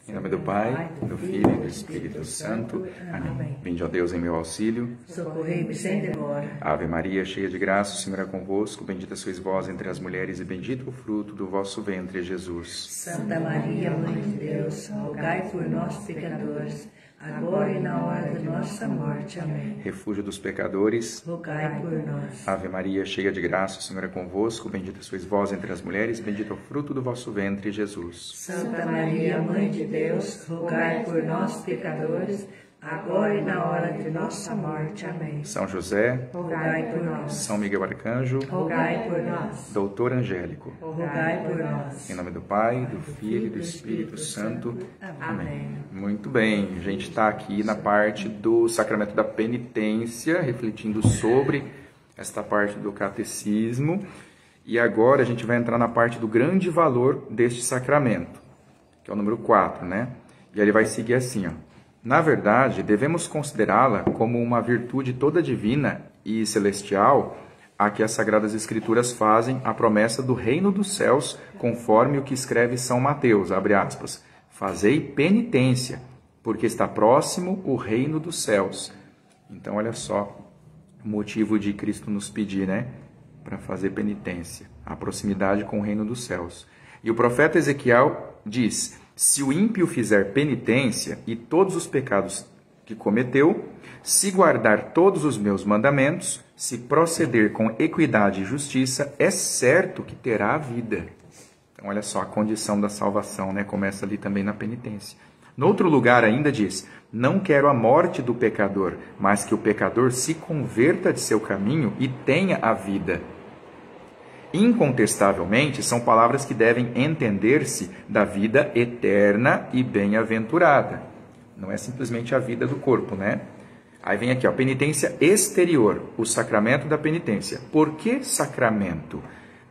Em nome do Pai, do Filho e do Espírito Santo. Amém. Vinde, ó Deus, em meu auxílio. Socorrei-me sem demora. Ave Maria, cheia de graça, o Senhor é convosco. Bendita sois vós entre as mulheres e bendito o fruto do vosso ventre, Jesus. Santa Maria, Mãe de Deus, rogai por nós, pecadores, agora e na hora de nossa morte. Amém. Refúgio dos pecadores, rogai por nós. Ave Maria, cheia de graça, o Senhor é convosco. Bendita sois vós entre as mulheres e bendito o fruto do vosso ventre, Jesus. Santa Maria, Mãe de Deus, rogai por nós, pecadores, agora e na hora de nossa morte. Amém. São José, rogai por nós. São Miguel Arcanjo, rogai por nós. Doutor Angélico, rogai por nós. em nome do Pai, do Filho e do Espírito Santo. Amém. Muito bem, a gente está aqui na parte do sacramento da penitência, refletindo sobre esta parte do catecismo. E agora a gente vai entrar na parte do grande valor deste sacramento, que é o número 4, né? E ele vai seguir assim, ó. Na verdade, devemos considerá-la como uma virtude toda divina e celestial a que as Sagradas Escrituras fazem a promessa do reino dos céus, conforme o que escreve São Mateus, abre aspas, fazei penitência, porque está próximo o reino dos céus. Então, olha só o motivo de Cristo nos pedir, né? Para fazer penitência, a proximidade com o reino dos céus. E o profeta Ezequiel diz, se o ímpio fizer penitência e todos os pecados que cometeu, se guardar todos os meus mandamentos, se proceder com equidade e justiça, é certo que terá a vida. Então, olha só a condição da salvação, né? Começa ali também na penitência. No outro lugar ainda diz, não quero a morte do pecador, mas que o pecador se converta de seu caminho e tenha a vida. Incontestavelmente, são palavras que devem entender-se da vida eterna e bem-aventurada. Não é simplesmente a vida do corpo, né? Aí vem aqui, ó, penitência exterior, o sacramento da penitência. Por que sacramento?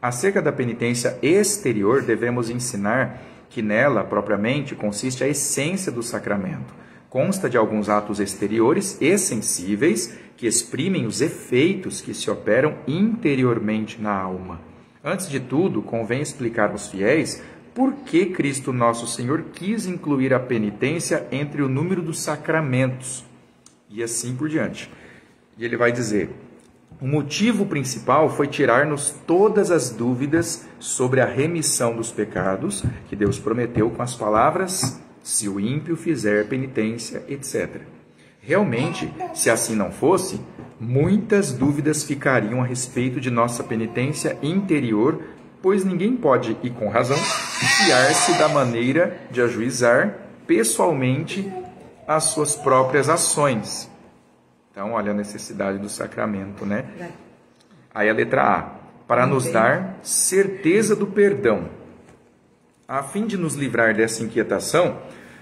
Acerca da penitência exterior, devemos ensinar que nela, propriamente, consiste a essência do sacramento. Consta de alguns atos exteriores e sensíveis que exprimem os efeitos que se operam interiormente na alma. Antes de tudo, convém explicar aos fiéis por que Cristo Nosso Senhor quis incluir a penitência entre o número dos sacramentos, e assim por diante. E ele vai dizer, o motivo principal foi tirar-nos todas as dúvidas sobre a remissão dos pecados que Deus prometeu com as palavras, se o ímpio fizer penitência, etc. Realmente, se assim não fosse, muitas dúvidas ficariam a respeito de nossa penitência interior, pois ninguém pode, e com razão, fiar-se da maneira de ajuizar pessoalmente as suas próprias ações. Então, olha a necessidade do sacramento, né? Aí a letra A, para nos dar certeza do perdão. A fim de nos livrar dessa inquietação,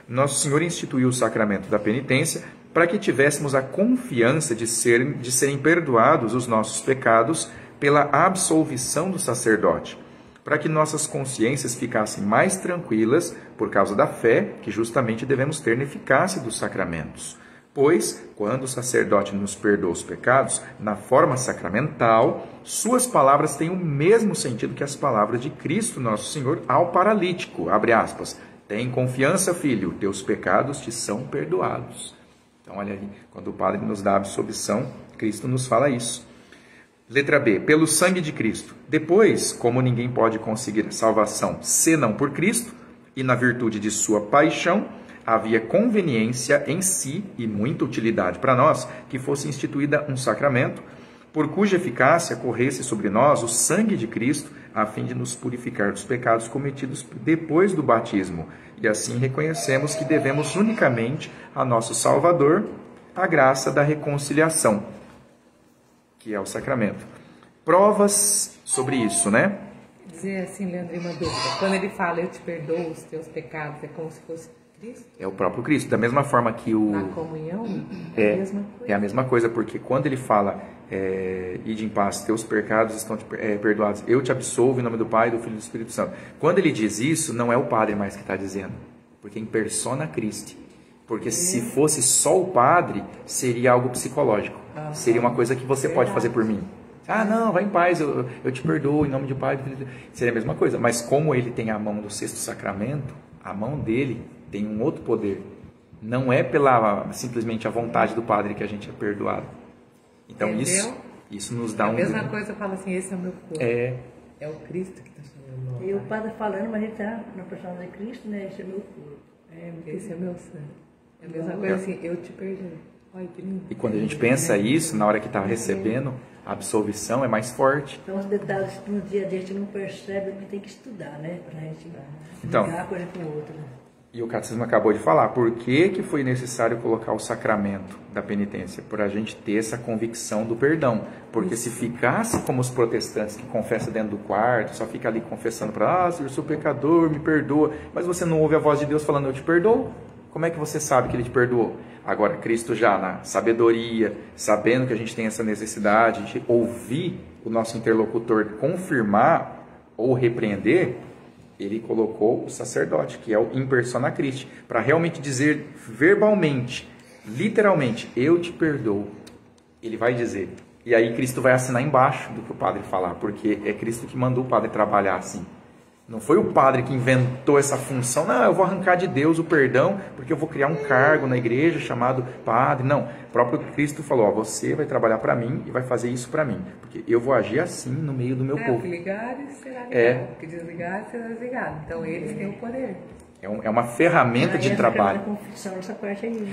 Nosso Senhor instituiu o sacramento da penitência para que tivéssemos a confiança de serem perdoados os nossos pecados pela absolvição do sacerdote, para que nossas consciências ficassem mais tranquilas por causa da fé que justamente devemos ter na eficácia dos sacramentos. Pois, quando o sacerdote nos perdoa os pecados, na forma sacramental, suas palavras têm o mesmo sentido que as palavras de Cristo Nosso Senhor ao paralítico, abre aspas, tem confiança, filho, teus pecados te são perdoados. Então, olha aí, quando o Padre nos dá a absolvição, Cristo nos fala isso. Letra B, pelo sangue de Cristo. Depois, como ninguém pode conseguir a salvação senão por Cristo, e na virtude de sua paixão, havia conveniência em si e muita utilidade para nós que fosse instituída um sacramento, por cuja eficácia corresse sobre nós o sangue de Cristo, a fim de nos purificar dos pecados cometidos depois do batismo. E assim reconhecemos que devemos unicamente a nosso Salvador a graça da reconciliação, que é o sacramento. Provas sobre isso, né? Dizer assim, Leandro, uma dúvida. Quando ele fala, eu te perdoo os teus pecados, é como se fosse Cristo? É o próprio Cristo. Da mesma forma que o... Na comunhão, é a mesma coisa. É a mesma coisa, porque quando ele fala, ide em paz, teus pecados estão perdoados, eu te absolvo em nome do Pai, do Filho e do Espírito Santo. Quando ele diz isso, não é o Padre mais que está dizendo, porque em persona Christi. Porque se fosse só o Padre, seria algo psicológico. Seria uma coisa que você pode fazer por mim. Ah, não, vai em paz, eu te perdoo em nome do Pai. Seria a mesma coisa. Mas como ele tem a mão do sexto sacramento, a mão dele Tem um outro poder. Não é pela simplesmente a vontade do Padre que a gente é perdoado. Então isso nos dá a mesma coisa fala assim, esse é o meu corpo. É o Cristo que está chamando. E o Padre falando, mas ele está na pessoa de Cristo, né? Esse é meu corpo. Esse é meu sangue. É a mesma coisa assim, eu te perdoo. Olha, que lindo. E quando a gente pensa isso, na hora que está recebendo, a absolvição é mais forte. Então, os detalhes que no dia a dia a gente não percebe, que tem que estudar, né? Para a gente ligar uma coisa com outra. E o Catecismo acabou de falar, por que foi necessário colocar o sacramento da penitência? Por a gente ter essa convicção do perdão. Porque se ficasse como os protestantes que confessam dentro do quarto, só fica ali confessando para, Senhor, eu sou pecador, me perdoa. Mas você não ouve a voz de Deus falando, eu te perdoo. Como é que você sabe que Ele te perdoou? Agora, Cristo já na sabedoria, sabendo que a gente tem essa necessidade de ouvir o nosso interlocutor confirmar ou repreender, Ele colocou o sacerdote, que é o in persona Christi, para realmente dizer verbalmente, literalmente, eu te perdoo. Ele vai dizer. E aí Cristo vai assinar embaixo do que o padre falar, porque é Cristo que mandou o padre trabalhar assim. Não foi o padre que inventou essa função, não, eu vou arrancar de Deus o perdão, porque eu vou criar um cargo na igreja chamado padre. Não, o próprio Cristo falou, você vai trabalhar para mim e vai fazer isso para mim, porque eu vou agir assim no meio do meu povo. O que ligares será ligado, o que desligares será desligado. Então eles têm o poder. É uma ferramenta de trabalho.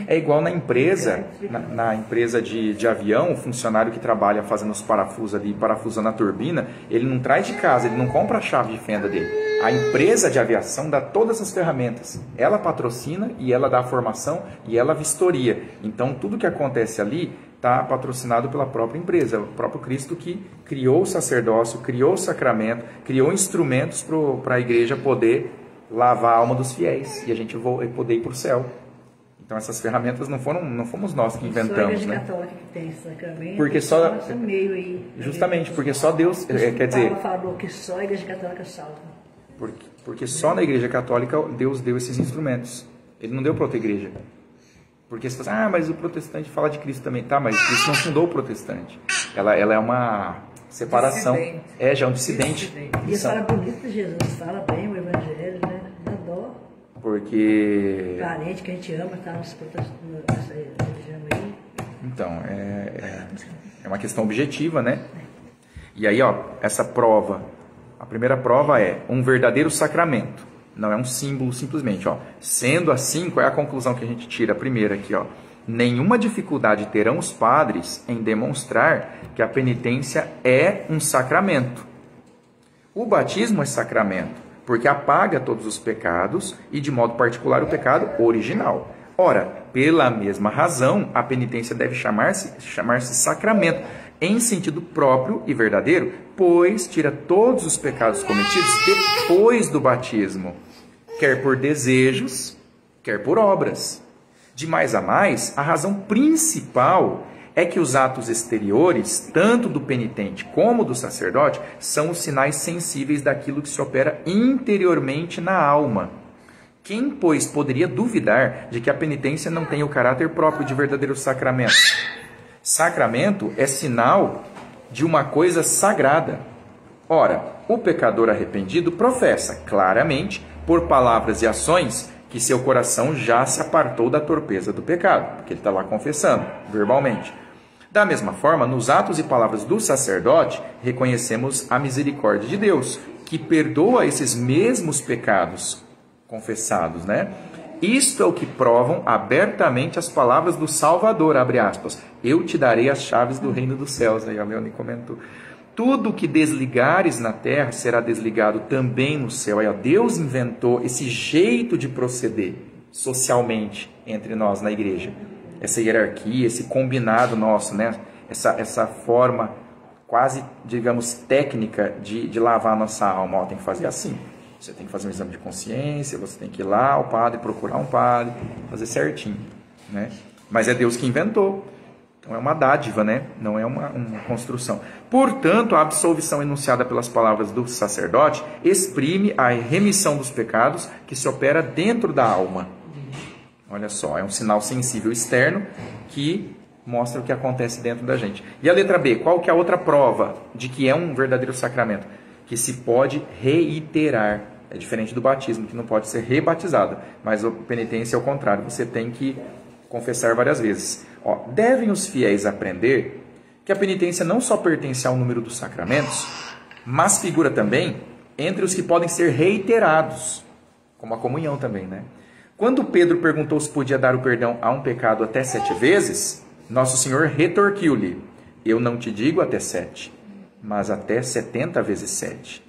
É igual na empresa, na empresa de avião, o funcionário que trabalha fazendo os parafusos ali, parafusando a turbina, ele não traz de casa, ele não compra a chave de fenda dele. A empresa de aviação dá todas as ferramentas. Ela patrocina e ela dá a formação e ela vistoria. Então tudo que acontece ali está patrocinado pela própria empresa. O próprio Cristo que criou o sacerdócio, criou o sacramento, criou instrumentos para a igreja poder lavar a alma dos fiéis e a gente poder ir para o céu. Então essas ferramentas não fomos nós que inventamos, só a Igreja né? Católica que tem esse sacramento. Porque só meio aí, justamente porque só Deus quer dizer. Paulo falou que só a Igreja Católica salva. Porque só na Igreja Católica Deus deu esses instrumentos. Ele não deu para outra igreja. Porque você fala, mas o protestante fala de Cristo também, tá? Mas Cristo não fundou o protestante. Ela é uma separação. Dissidente. Já é um dissidente. E fala bonito, Jesus fala bem o Evangelho, né? Dá dó. Porque Parente que a gente ama, tá nessa religião aí. então, é uma questão objetiva, né? E aí, ó, essa prova, a primeira prova é um verdadeiro sacramento. Não é um símbolo simplesmente, ó. Sendo assim, qual é a conclusão que a gente tira? A primeira aqui, ó. Nenhuma dificuldade terão os padres em demonstrar que a penitência é um sacramento. O batismo é sacramento, porque apaga todos os pecados e, de modo particular, o pecado original. Ora, pela mesma razão, a penitência deve chamar-se sacramento, em sentido próprio e verdadeiro, pois tira todos os pecados cometidos depois do batismo, quer por desejos, quer por obras. De mais a mais, a razão principal é que os atos exteriores, tanto do penitente como do sacerdote, são os sinais sensíveis daquilo que se opera interiormente na alma. Quem, pois, poderia duvidar de que a penitência não tem o caráter próprio de verdadeiro sacramento? Sacramento é sinal de uma coisa sagrada. Ora, o pecador arrependido professa claramente, por palavras e ações, que seu coração já se apartou da torpeza do pecado, porque ele está lá confessando, verbalmente. Da mesma forma, nos atos e palavras do sacerdote, reconhecemos a misericórdia de Deus, que perdoa esses mesmos pecados confessados, né? Isto é o que provam abertamente as palavras do Salvador, abre aspas, eu te darei as chaves do reino dos céus, aí a Leone comentou. Tudo que desligares na terra será desligado também no céu. Aí, ó, Deus inventou esse jeito de proceder socialmente entre nós na igreja. Essa hierarquia, esse combinado nosso, né? Essa forma quase, digamos, técnica de lavar a nossa alma. Ó, tem que fazer assim. Você tem que fazer um exame de consciência, você tem que ir lá ao padre, procurar um padre, fazer certinho, né? Mas é Deus que inventou. Então é uma dádiva, né? Não é uma construção. Portanto, a absolvição enunciada pelas palavras do sacerdote exprime a remissão dos pecados que se opera dentro da alma. Olha só, é um sinal sensível externo que mostra o que acontece dentro da gente. E a letra B, qual que é a outra prova de que é um verdadeiro sacramento? Que se pode reiterar. É diferente do batismo, que não pode ser rebatizado. Mas a penitência é o contrário, você tem que confessar várias vezes. Ó, devem os fiéis aprender que a penitência não só pertence ao número dos sacramentos, mas figura também entre os que podem ser reiterados, como a comunhão também, né? Quando Pedro perguntou se podia dar o perdão a um pecado até 7 vezes, Nosso Senhor retorquiu-lhe: eu não te digo até 7, mas até 70 vezes 7.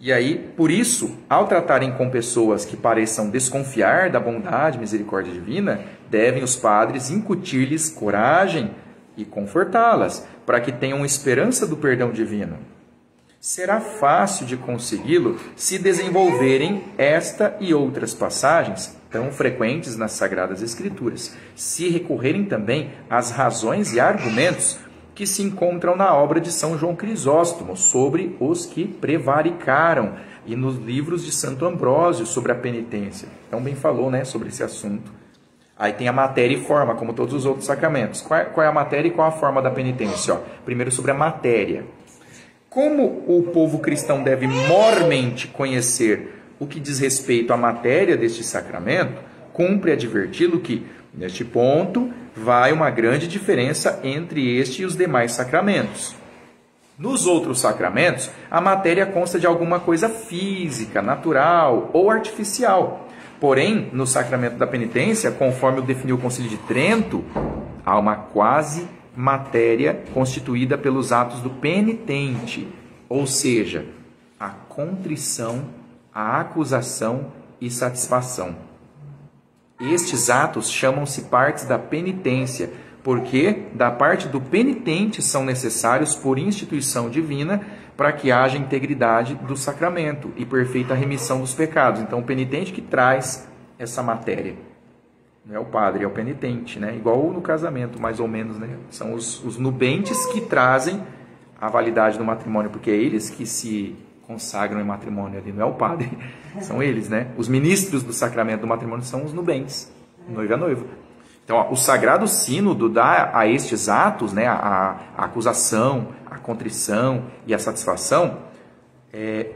E aí, por isso, ao tratarem com pessoas que pareçam desconfiar da bondade e misericórdia divina, devem os padres incutir-lhes coragem e confortá-las, para que tenham esperança do perdão divino. Será fácil de consegui-lo se desenvolverem esta e outras passagens tão frequentes nas Sagradas Escrituras, se recorrerem também às razões e argumentos que se encontram na obra de São João Crisóstomo sobre os que prevaricaram e nos livros de Santo Ambrósio sobre a penitência. Então bem falou, né, sobre esse assunto. Aí tem a matéria e forma, como todos os outros sacramentos. Qual é a matéria e qual a forma da penitência? Ó, primeiro sobre a matéria. Como o povo cristão deve mormente conhecer o que diz respeito à matéria deste sacramento, cumpre adverti-lo que, neste ponto, vai uma grande diferença entre este e os demais sacramentos. Nos outros sacramentos, a matéria consta de alguma coisa física, natural ou artificial. Porém, no sacramento da penitência, conforme o definiu o Concílio de Trento, há uma quase matéria constituída pelos atos do penitente, ou seja, a contrição, a acusação e satisfação. Estes atos chamam-se partes da penitência, porque da parte do penitente são necessários por instituição divina para que haja integridade do sacramento e perfeita remissão dos pecados. Então, o penitente que traz essa matéria. Não é o padre, é o penitente, né? Igual no casamento, mais ou menos, né? São os nubentes que trazem a validade do matrimônio, porque é eles que se consagram em matrimônio ali, não é o padre. São eles, né? Os ministros do sacramento do matrimônio são os nubentes, noivo e a noiva. Então, ó, o Sagrado Sínodo dá a estes atos, né, a acusação, a contrição e a satisfação,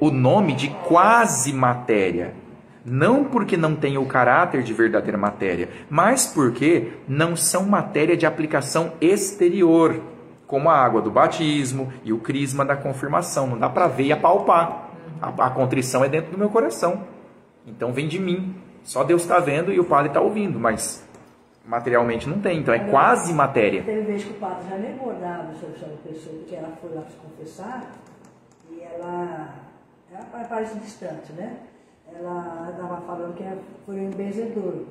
o nome de quase matéria. Não porque não tenha o caráter de verdadeira matéria, mas porque não são matéria de aplicação exterior, como a água do batismo e o crisma da confirmação. Não dá para ver e apalpar. A contrição é dentro do meu coração. Então vem de mim. Só Deus está vendo e o padre está ouvindo, mas materialmente não tem. Então é quase matéria. Teve vez que o padre já negou da absolvição da pessoa, porque ela foi lá se confessar e ela parece distante, né? Ela estava falando que foi um benzedor.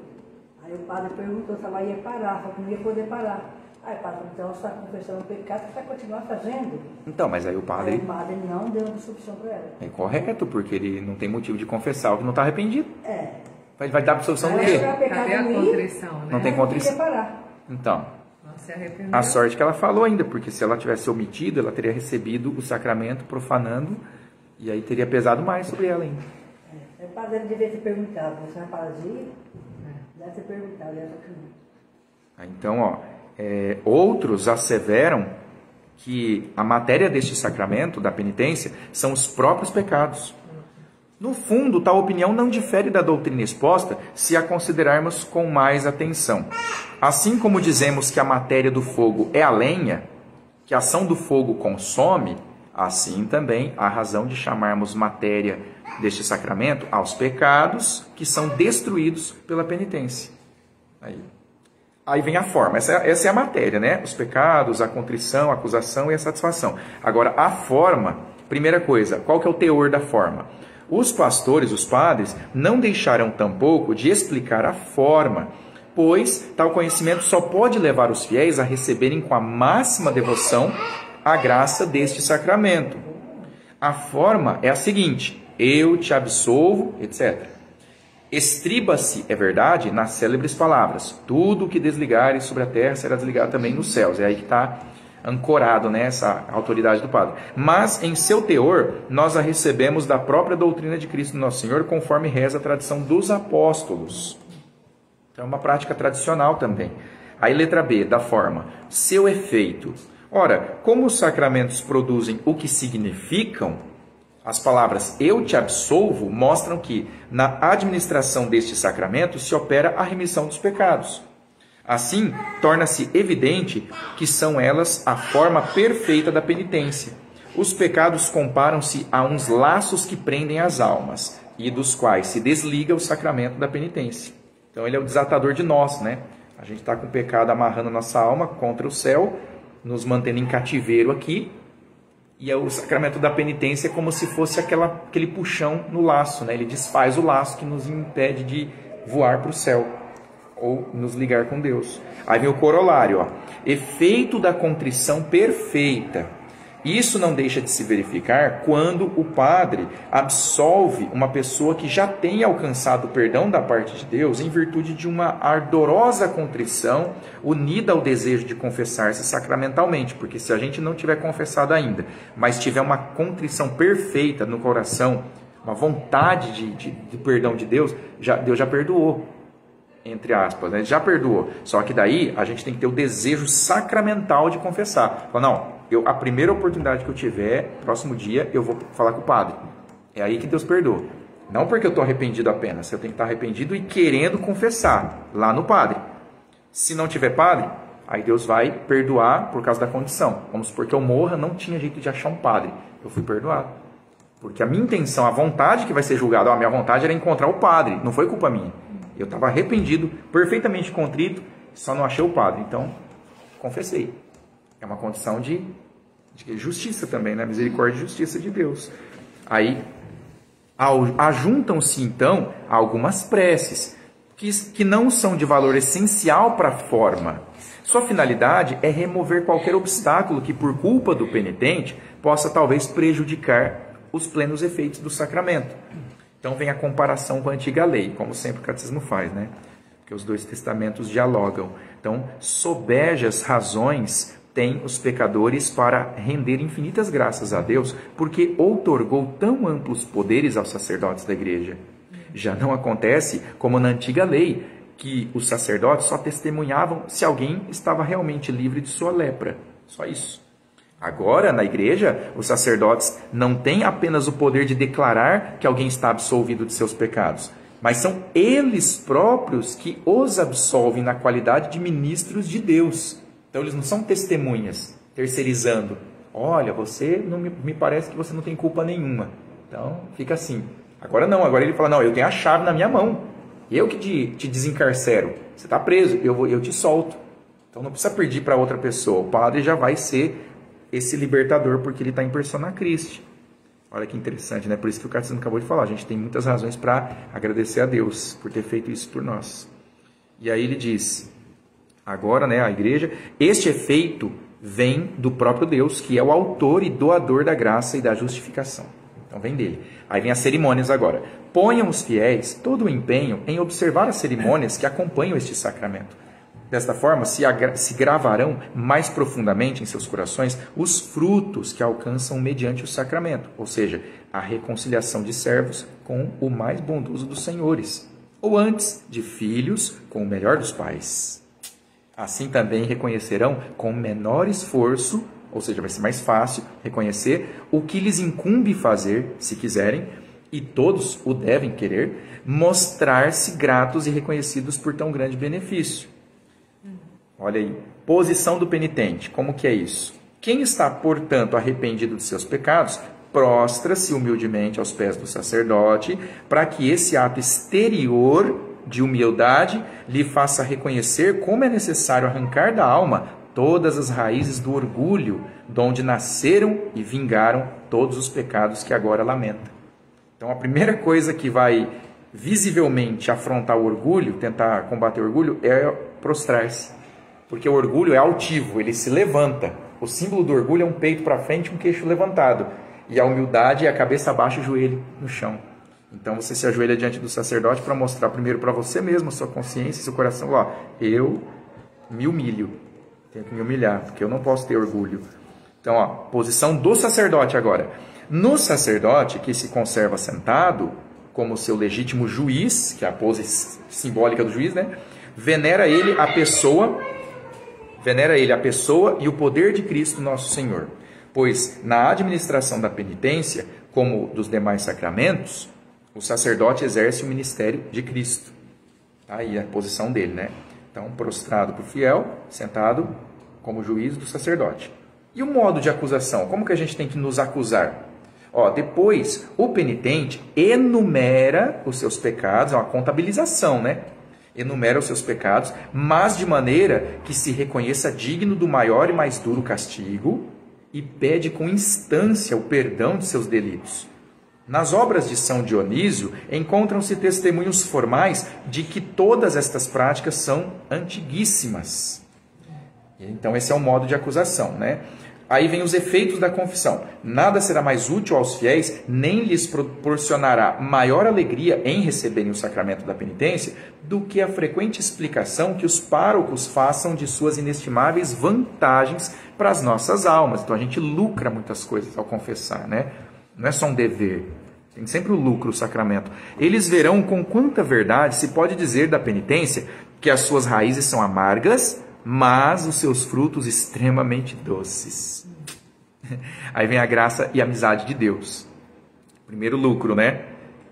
Aí o padre perguntou se ela ia parar, falou que não ia poder parar. Aí o padre falou, então você está confessando o pecado, você vai continuar fazendo. Então, mas aí o padre não deu absolvição para ela. É correto, porque ele não tem motivo de confessar o que não está arrependido. É. Vai dar absolvição do quê? Cadê a contrição, né? Não tem contrição. Parar. Então, Nossa, se arrependeu. a sorte que ela falou ainda, porque se ela tivesse omitido, ela teria recebido o sacramento profanando, e aí teria pesado mais sobre ela ainda. O padre devia ter perguntado, você vai parar de ir? Deve ter perguntado, Então, ó, outros asseveram que a matéria deste sacramento, da penitência, são os próprios pecados. No fundo, tal opinião não difere da doutrina exposta se a considerarmos com mais atenção. Assim como dizemos que a matéria do fogo é a lenha, que a ação do fogo consome, assim também há razão de chamarmos matéria deste sacramento aos pecados que são destruídos pela penitência. Aí vem a forma, essa é a matéria, né? Os pecados, a contrição, a acusação e a satisfação. Agora, a forma, primeira coisa, qual que é o teor da forma? Os pastores, os padres, não deixaram tampouco de explicar a forma, pois tal conhecimento só pode levar os fiéis a receberem com a máxima devoção a graça deste sacramento. A forma é a seguinte: eu te absolvo, etc. Estriba-se, é verdade, nas célebres palavras: tudo o que desligares sobre a terra será desligado também nos céus. É aí que está ancorado, né, essa autoridade do padre. Mas, em seu teor, nós a recebemos da própria doutrina de Cristo Nosso Senhor, conforme reza a tradição dos apóstolos. Então, é uma prática tradicional também. Aí, letra B, da forma: seu efeito. Ora, como os sacramentos produzem o que significam, As palavras eu te absolvo mostram que na administração deste sacramento se opera a remissão dos pecados. Assim, torna-se evidente que são elas a forma perfeita da penitência. Os pecados comparam-se a uns laços que prendem as almas e dos quais se desliga o sacramento da penitência. Então ele é o desatador de nós, né? A gente está com o pecado amarrando nossa alma contra o céu, nos mantendo em cativeiro aqui, e o sacramento da penitência é como se fosse aquele puxão no laço, né? Ele desfaz o laço que nos impede de voar para o céu ou nos ligar com Deus. Aí vem o corolário, ó. Efeito da contrição perfeita. Isso não deixa de se verificar quando o padre absolve uma pessoa que já tem alcançado o perdão da parte de Deus em virtude de uma ardorosa contrição unida ao desejo de confessar-se sacramentalmente. Porque se a gente não tiver confessado ainda, mas tiver uma contrição perfeita no coração, uma vontade de perdão de Deus, Deus já perdoou, entre aspas, né? Já perdoou. Só que daí a gente tem que ter o desejo sacramental de confessar. Fala, não, a primeira oportunidade que eu tiver, próximo dia, eu vou falar com o padre. É aí que Deus perdoa. Não porque eu estou arrependido apenas, eu tenho que estar arrependido e querendo confessar lá no padre. Se não tiver padre, aí Deus vai perdoar por causa da condição. Vamos supor que eu morra, não tinha jeito de achar um padre. Eu fui perdoado. Porque a minha intenção, a vontade que vai ser julgada, a minha vontade era encontrar o padre, não foi culpa minha. Eu estava arrependido, perfeitamente contrito, só não achei o padre. Então, confessei. É uma condição de justiça também, né? Misericórdia e justiça de Deus. Aí, ajuntam-se então algumas preces que não são de valor essencial para a forma. Sua finalidade é remover qualquer obstáculo que, por culpa do penitente, possa talvez prejudicar os plenos efeitos do sacramento. Então vem a comparação com a antiga lei, como sempre o catecismo faz, né? Porque os dois testamentos dialogam. Então, sobejas razões têm os pecadores para render infinitas graças a Deus, porque outorgou tão amplos poderes aos sacerdotes da igreja. Já não acontece como na antiga lei, que os sacerdotes só testemunhavam se alguém estava realmente livre de sua lepra. Só isso. Agora, na igreja, os sacerdotes não têm apenas o poder de declarar que alguém está absolvido de seus pecados, mas são eles próprios que os absolvem na qualidade de ministros de Deus. Então, eles não são testemunhas, terceirizando. Olha, você não me parece que você não tem culpa nenhuma. Então, fica assim. Agora não, agora ele fala, não, eu tenho a chave na minha mão. Eu que te desencarcero. Você está preso, eu te solto. Então, não precisa pedir para outra pessoa. O padre já vai ser esse libertador, porque ele está em persona Christi. Olha que interessante, né? Por isso que o catecismo acabou de falar. A gente tem muitas razões para agradecer a Deus por ter feito isso por nós. E aí ele diz, agora, né, a igreja, este efeito vem do próprio Deus, que é o autor e doador da graça e da justificação. Então vem dele. Aí vem as cerimônias agora. Ponham os fiéis todo o empenho em observar as cerimônias que acompanham este sacramento. Desta forma, se gravarão mais profundamente em seus corações os frutos que alcançam mediante o sacramento, ou seja, a reconciliação de servos com o mais bondoso dos senhores, ou antes, de filhos com o melhor dos pais. Assim também reconhecerão com menor esforço, ou seja, vai ser mais fácil reconhecer o que lhes incumbe fazer, se quiserem, e todos o devem querer, mostrar-se gratos e reconhecidos por tão grande benefício. Olha aí, posição do penitente, como que é isso? Quem está, portanto, arrependido de seus pecados, prostra-se humildemente aos pés do sacerdote, para que esse ato exterior de humildade lhe faça reconhecer como é necessário arrancar da alma todas as raízes do orgulho, de onde nasceram e vingaram todos os pecados que agora lamenta. Então, a primeira coisa que vai visivelmente afrontar o orgulho, tentar combater o orgulho, é prostrar-se. Porque o orgulho é altivo, ele se levanta. O símbolo do orgulho é um peito para frente e um queixo levantado. E a humildade é a cabeça abaixo e o joelho no chão. Então você se ajoelha diante do sacerdote para mostrar primeiro para você mesmo, a sua consciência e seu coração. Ó, eu me humilho, tenho que me humilhar, porque eu não posso ter orgulho. Então, ó, posição do sacerdote agora. No sacerdote que se conserva sentado, como seu legítimo juiz, que é a pose simbólica do juiz, né? Venera ele a pessoa e o poder de Cristo nosso Senhor. Pois, na administração da penitência, como dos demais sacramentos, o sacerdote exerce o ministério de Cristo. Tá aí a posição dele, né? Então, prostrado para o fiel, sentado como juiz do sacerdote. E o modo de acusação? Como que a gente tem que nos acusar? Depois, o penitente enumera os seus pecados, é uma contabilização, né? Enumera os seus pecados, mas de maneira que se reconheça digno do maior e mais duro castigo e pede com instância o perdão de seus delitos. Nas obras de São Dionísio, encontram-se testemunhos formais de que todas estas práticas são antiguíssimas. Então, esse é o modo de acusação, né? Aí vem os efeitos da confissão. Nada será mais útil aos fiéis, nem lhes proporcionará maior alegria em receberem o sacramento da penitência, do que a frequente explicação que os párocos façam de suas inestimáveis vantagens para as nossas almas. Então a gente lucra muitas coisas ao confessar, né? Não é só um dever. Tem sempre o lucro, o sacramento. Eles verão com quanta verdade se pode dizer da penitência que as suas raízes são amargas, mas os seus frutos extremamente doces. Aí vem a graça e a amizade de Deus. Primeiro lucro, né?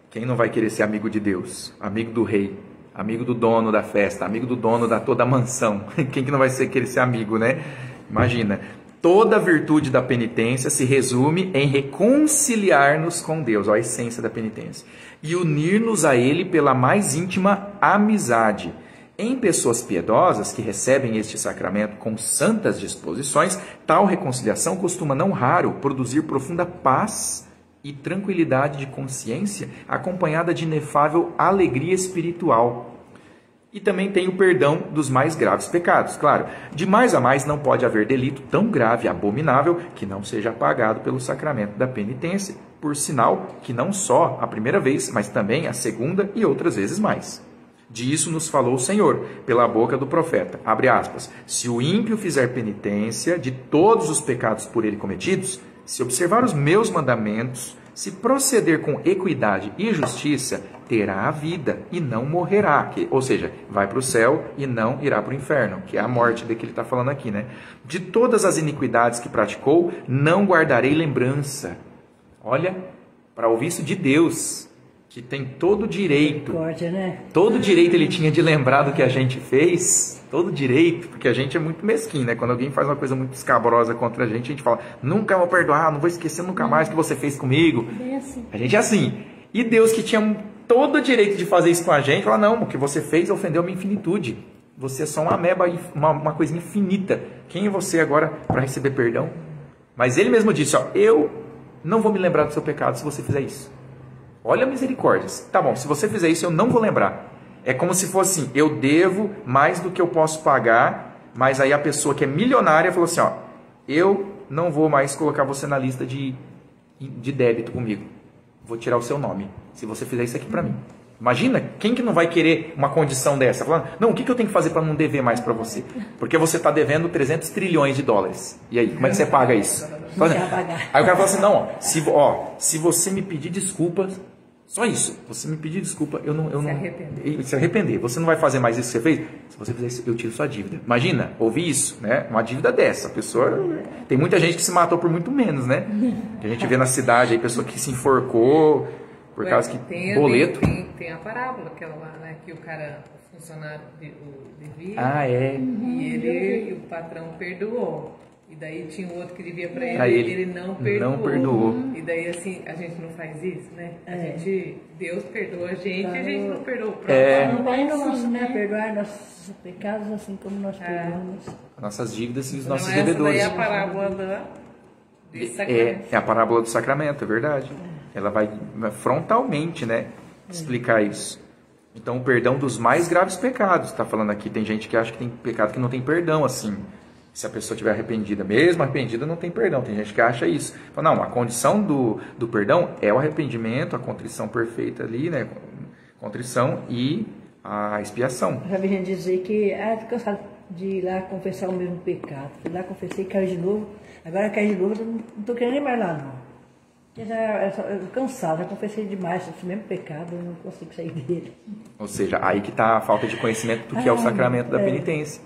Quem não vai querer ser amigo de Deus? Amigo do rei, amigo do dono da festa, amigo do dono da toda a mansão. Quem que não vai querer ser amigo, né? Imagina. Toda a virtude da penitência se resume em reconciliar-nos com Deus, a essência da penitência, e unir-nos a Ele pela mais íntima amizade. Em pessoas piedosas que recebem este sacramento com santas disposições, tal reconciliação costuma não raro produzir profunda paz e tranquilidade de consciência, acompanhada de inefável alegria espiritual. E também tem o perdão dos mais graves pecados. Claro, de mais a mais não pode haver delito tão grave e abominável que não seja apagado pelo sacramento da penitência, por sinal que não só a primeira vez, mas também a segunda e outras vezes mais. Disso nos falou o Senhor, pela boca do profeta, abre aspas, se o ímpio fizer penitência de todos os pecados por ele cometidos, se observar os meus mandamentos, se proceder com equidade e justiça, terá a vida e não morrerá. Ou seja, vai para o céu e não irá para o inferno, que é a morte de que ele está falando aqui, né? De todas as iniquidades que praticou, não guardarei lembrança. Olha, para ouvir isso de Deus, que tem todo o direito, todo direito ele tinha de lembrar do que a gente fez, todo direito, porque a gente é muito mesquinho, né? Quando alguém faz uma coisa muito escabrosa contra a gente fala, nunca vou perdoar, não vou esquecer nunca mais o que você fez comigo. Assim. A gente é assim. E Deus, que tinha todo o direito de fazer isso com a gente, fala, não, o que você fez ofendeu a minha infinitude. Você é só uma ameba, uma coisa infinita. Quem é você agora para receber perdão? Mas ele mesmo disse, eu não vou me lembrar do seu pecado se você fizer isso. Olha a misericórdia. Tá bom, se você fizer isso, eu não vou lembrar. É como se fosse assim, eu devo mais do que eu posso pagar, mas aí a pessoa que é milionária falou assim, eu não vou mais colocar você na lista de débito comigo. Vou tirar o seu nome, se você fizer isso aqui para mim. Imagina, quem que não vai querer uma condição dessa? Falando, não, o que eu tenho que fazer para não dever mais para você? Porque você está devendo 300 trilhões de dólares. E aí, como é que você paga isso? Aí o cara fala assim, não, se você me pedir desculpas, só isso, você me pedir desculpa, eu não se arrepender, você não vai fazer mais isso que você fez? Se você fizer isso, eu tiro sua dívida. Imagina, ouvir isso, né? Uma dívida dessa, a pessoa... Tem muita gente que se matou por muito menos, né? Que a gente vê na cidade, aí pessoa que se enforcou por causa que boleto... Tem a parábola, aquela lá, né? Que o cara, o funcionário devia... E o patrão perdoou. E daí tinha um outro que devia para ele não perdoou. E daí assim, a gente não faz isso, né? Deus perdoa a gente e a gente não perdoa o próprio. Não vai nosso, né? Perdoar nossos pecados assim como nós perdoamos. Nossas dívidas e os nossos essa devedores. Daí é a parábola do sacramento. É a parábola do sacramento, é verdade. Ela vai frontalmente, né, explicar isso. Então, o perdão dos mais graves pecados, está falando aqui. Tem gente que acha que tem pecado que não tem perdão, assim. Se a pessoa estiver arrependida, mesmo arrependida, não tem perdão. Tem gente que acha isso. Fala, não, a condição do perdão é o arrependimento, a contrição perfeita ali, né? Contrição e a expiação. Já vi gente dizer que tô cansado de ir lá confessar o mesmo pecado. Fui lá, confessei, caiu de novo. Agora cai de novo, não estou querendo ir mais lá, não. Eu cansado, já confessei demais esse mesmo pecado, eu não consigo sair dele. Ou seja, aí que está a falta de conhecimento do que é o sacramento da penitência.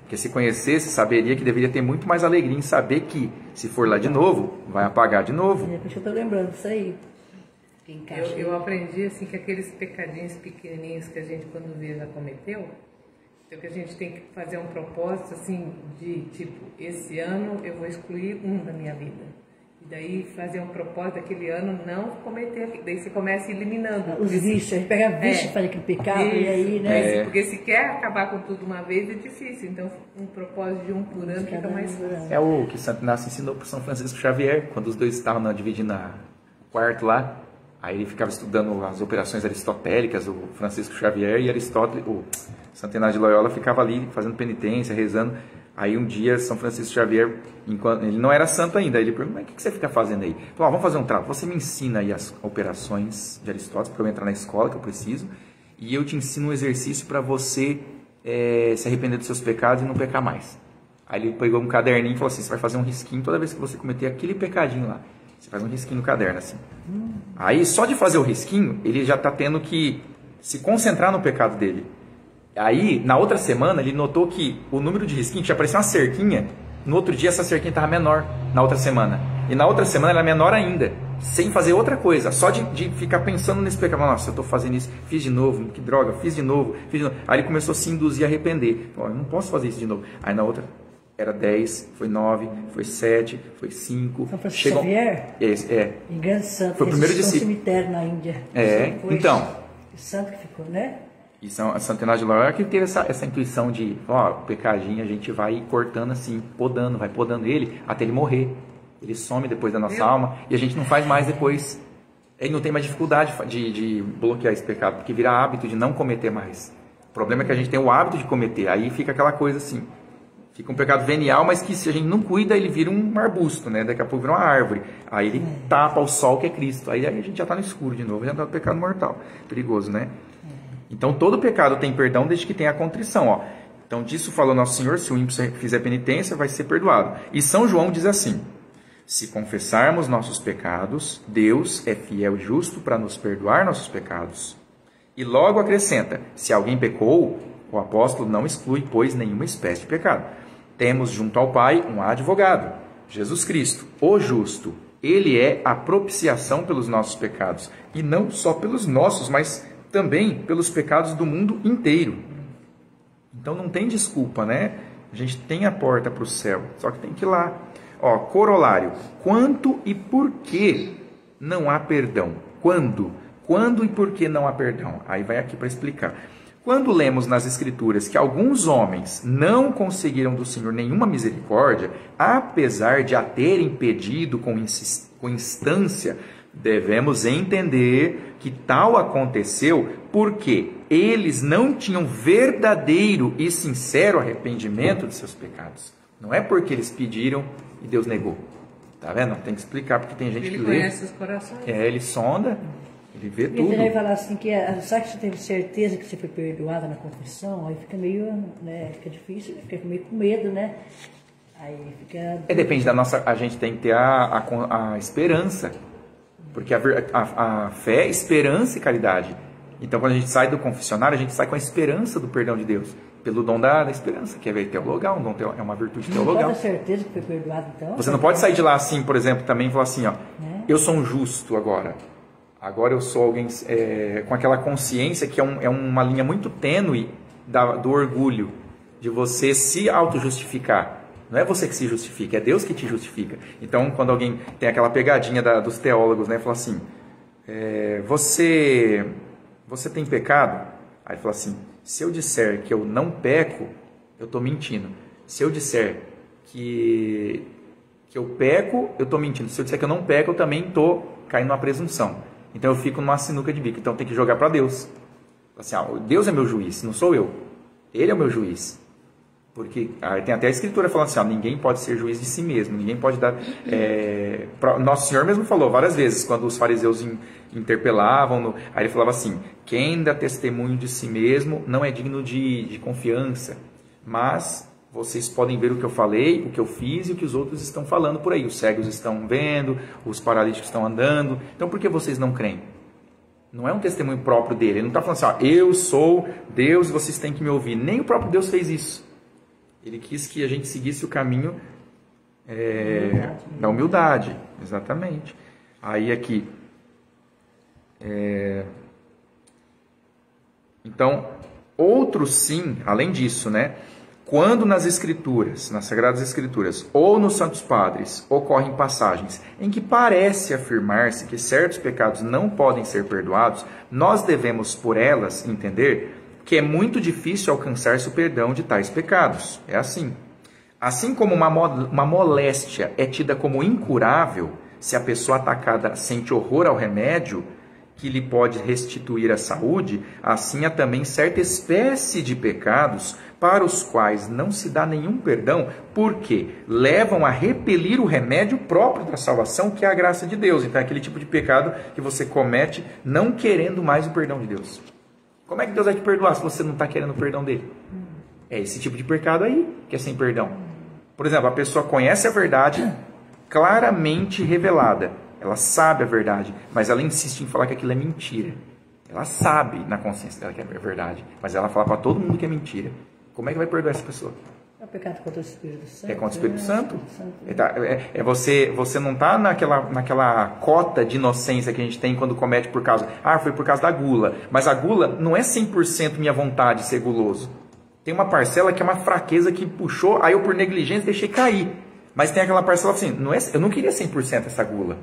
Porque se conhecesse, saberia que deveria ter muito mais alegria em saber que, se for lá de novo, vai apagar de novo. É, eu estou lembrando disso aí. Eu aprendi assim que aqueles pecadinhos pequenininhos que a gente quando vê já cometeu, então que a gente tem que fazer um propósito assim de tipo, esse ano eu vou excluir um da minha vida. E daí fazer um propósito daquele ano não cometer, daí você começa eliminando. Os vícios, a gente pega vício e faz aquele pecado e aí, né? Porque se quer acabar com tudo uma vez é difícil, então um propósito de um por ano fica mais fácil. É o que Santo Inácio ensinou para São Francisco Xavier, quando os dois estavam dividindo o quarto lá. Aí ele ficava estudando as operações aristotélicas, o Francisco Xavier, e Aristóteles, o Santo Inácio de Loyola ficava ali fazendo penitência, rezando. Aí um dia São Francisco Xavier, enquanto ele não era santo ainda, ele perguntou: mas o que você fica fazendo aí? Ele falou: vamos fazer um trato, você me ensina aí as operações de Aristóteles para eu entrar na escola que eu preciso, e eu te ensino um exercício para você se arrepender dos seus pecados e não pecar mais. Aí ele pegou um caderninho e falou assim: você vai fazer um risquinho toda vez que você cometer aquele pecadinho lá. Você faz um risquinho no caderno, assim. Aí, só de fazer o risquinho, ele já está tendo que se concentrar no pecado dele. Aí, na outra semana, ele notou que o número de risquinhos tinha aparecido uma cerquinha. No outro dia, essa cerquinha estava menor, na outra semana. E na outra semana, ela é menor ainda, sem fazer outra coisa. Só de ficar pensando nesse pecado. Nossa, eu estou fazendo isso, fiz de novo, que droga, fiz de novo. Aí ele começou a se induzir a arrepender. Eu não posso fazer isso de novo. Aí na outra... Era 10, foi 9, foi 7, foi 5. São Francisco Xavier? Em grande santo. Foi o primeiro discípulo. Cemitério na Índia. Então. O santo que ficou, né? E Santo Inácio de Loyola que teve essa intuição de, o pecadinho a gente vai cortando assim, vai podando ele até ele morrer. Ele some depois da nossa alma e a gente não faz mais depois. Ele não tem mais dificuldade de bloquear esse pecado, porque vira hábito de não cometer mais. O problema é que a gente tem o hábito de cometer, aí fica aquela coisa assim. Fica um pecado venial, mas que se a gente não cuida, ele vira um arbusto, né? Daqui a pouco vira uma árvore. Aí ele tapa o sol que é Cristo. Aí a gente já está no escuro de novo, já está no pecado mortal. Perigoso, né? Então todo pecado tem perdão desde que tenha a contrição. Ó. Então disso falou Nosso Senhor: se o ímpio fizer penitência, vai ser perdoado. E São João diz assim: se confessarmos nossos pecados, Deus é fiel e justo para nos perdoar nossos pecados. E logo acrescenta: se alguém pecou, o apóstolo não exclui, pois, nenhuma espécie de pecado. Temos junto ao Pai um advogado, Jesus Cristo, o justo. Ele é a propiciação pelos nossos pecados. E não só pelos nossos, mas também pelos pecados do mundo inteiro. Então não tem desculpa, né? A gente tem a porta para o céu, só que tem que ir lá. Ó, corolário. Quanto e por que não há perdão? Quando? Quando e por que não há perdão? Aí vai aqui para explicar. Quando lemos nas Escrituras que alguns homens não conseguiram do Senhor nenhuma misericórdia, apesar de a terem pedido com instância, devemos entender que tal aconteceu porque eles não tinham verdadeiro e sincero arrependimento de seus pecados. Não é porque eles pediram e Deus negou. Tá vendo? Tem que explicar, porque tem gente que lê. Ele conhece os corações. Ele sonda. Ele vê tudo. E ele vai falar assim que sabe que você teve certeza que você foi perdoada na confissão, aí fica meio, né, fica difícil, fica meio com medo, né? Aí fica... Depende da nossa... A gente tem que ter a esperança. Porque a fé é esperança e caridade. Então, quando a gente sai do confessionário, a gente sai com a esperança do perdão de Deus. Pelo dom da esperança, que é teologal, um dom é uma virtude teologal. Não pode ter certeza que foi perdoado, então? Você não pode sair de lá assim, por exemplo, também e falar assim, ó, eu sou um justo agora. Agora eu sou alguém com aquela consciência que é uma linha muito tênue do orgulho, de você se auto-justificar. Não é você que se justifica, é Deus que te justifica. Então, quando alguém tem aquela pegadinha dos teólogos, né, fala assim, você tem pecado? Aí ele fala assim, se eu disser que eu não peco, eu estou mentindo. Se eu disser que eu peco, eu estou mentindo. Se eu disser que eu não peco, eu também estou caindo numa presunção. Então eu fico numa sinuca de bico. Então tem que jogar para Deus. Assim, Deus é meu juiz, não sou eu. Ele é o meu juiz. Porque tem até a Escritura falando assim, ninguém pode ser juiz de si mesmo. Ninguém pode dar... Nosso Senhor mesmo falou várias vezes, quando os fariseus interpelavam, aí ele falava assim, quem dá testemunho de si mesmo não é digno de confiança. Mas... vocês podem ver o que eu falei, o que eu fiz e o que os outros estão falando por aí. Os cegos estão vendo, os paralíticos estão andando. Então, por que vocês não creem? Não é um testemunho próprio dele. Ele não está falando assim, eu sou Deus e vocês têm que me ouvir. Nem o próprio Deus fez isso. Ele quis que a gente seguisse o caminho da humildade. Exatamente. Aí aqui. Então, outros sim, além disso, né? Quando nas Escrituras, nas Sagradas Escrituras, ou nos Santos Padres, ocorrem passagens em que parece afirmar-se que certos pecados não podem ser perdoados, nós devemos, por elas, entender que é muito difícil alcançar-se o perdão de tais pecados. É assim. Assim como uma moléstia é tida como incurável, se a pessoa atacada sente horror ao remédio, que lhe pode restituir a saúde, assim há também certa espécie de pecados para os quais não se dá nenhum perdão, porque levam a repelir o remédio próprio da salvação, que é a graça de Deus. Então é aquele tipo de pecado que você comete não querendo mais o perdão de Deus. Como é que Deus vai te perdoar se você não está querendo o perdão dele? É esse tipo de pecado aí que é sem perdão. Por exemplo, a pessoa conhece a verdade claramente revelada. Ela sabe a verdade, mas ela insiste em falar que aquilo é mentira. Ela sabe na consciência dela que é verdade, mas ela fala para todo mundo que é mentira. Como é que vai perdoar essa pessoa? É o pecado contra o Espírito Santo. É contra o Espírito Santo. Você não está naquela cota de inocência que a gente tem quando comete por causa... foi por causa da gula. Mas a gula não é 100% minha vontade de ser guloso. Tem uma parcela que é uma fraqueza que puxou, aí eu por negligência deixei cair. Mas tem aquela parcela assim, eu não queria 100% essa gula.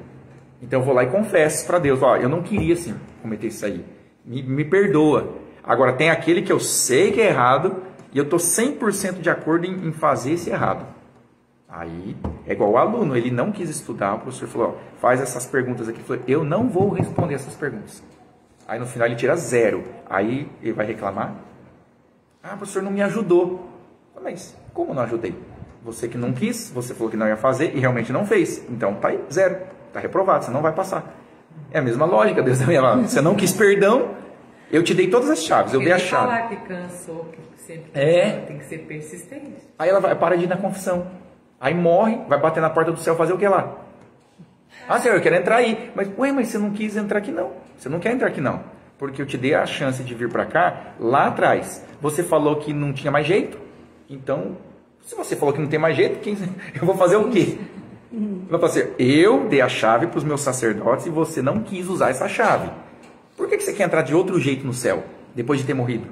Então eu vou lá e confesso para Deus, eu não queria assim cometer isso aí. Me perdoa. Agora tem aquele que eu sei que é errado e eu estou 100% de acordo em fazer esse errado. Aí é igual o aluno, ele não quis estudar, o professor falou, faz essas perguntas aqui. Ele falou, eu não vou responder essas perguntas. Aí no final ele tira 0. Aí ele vai reclamar. Professor, não me ajudou. Mas como não ajudei? Você que não quis, você falou que não ia fazer e realmente não fez. Então tá aí, 0. Está reprovado, você não vai passar. É a mesma lógica, Deus também fala, você não quis perdão, eu te dei todas as chaves, eu dei a chave. Falar que cansou, que sempre cansou, tem que ser persistente. Aí ela para de ir na confissão. Aí morre, vai bater na porta do céu, fazer o que lá? Senhor, eu quero entrar aí. Mas você não quis entrar aqui não. Você não quer entrar aqui não. Porque eu te dei a chance de vir para cá, lá atrás. Você falou que não tinha mais jeito. Então, se você falou que não tem mais jeito, eu vou fazer o quê? Eu dei a chave para os meus sacerdotes e você não quis usar essa chave. Por que você quer entrar de outro jeito no céu, depois de ter morrido?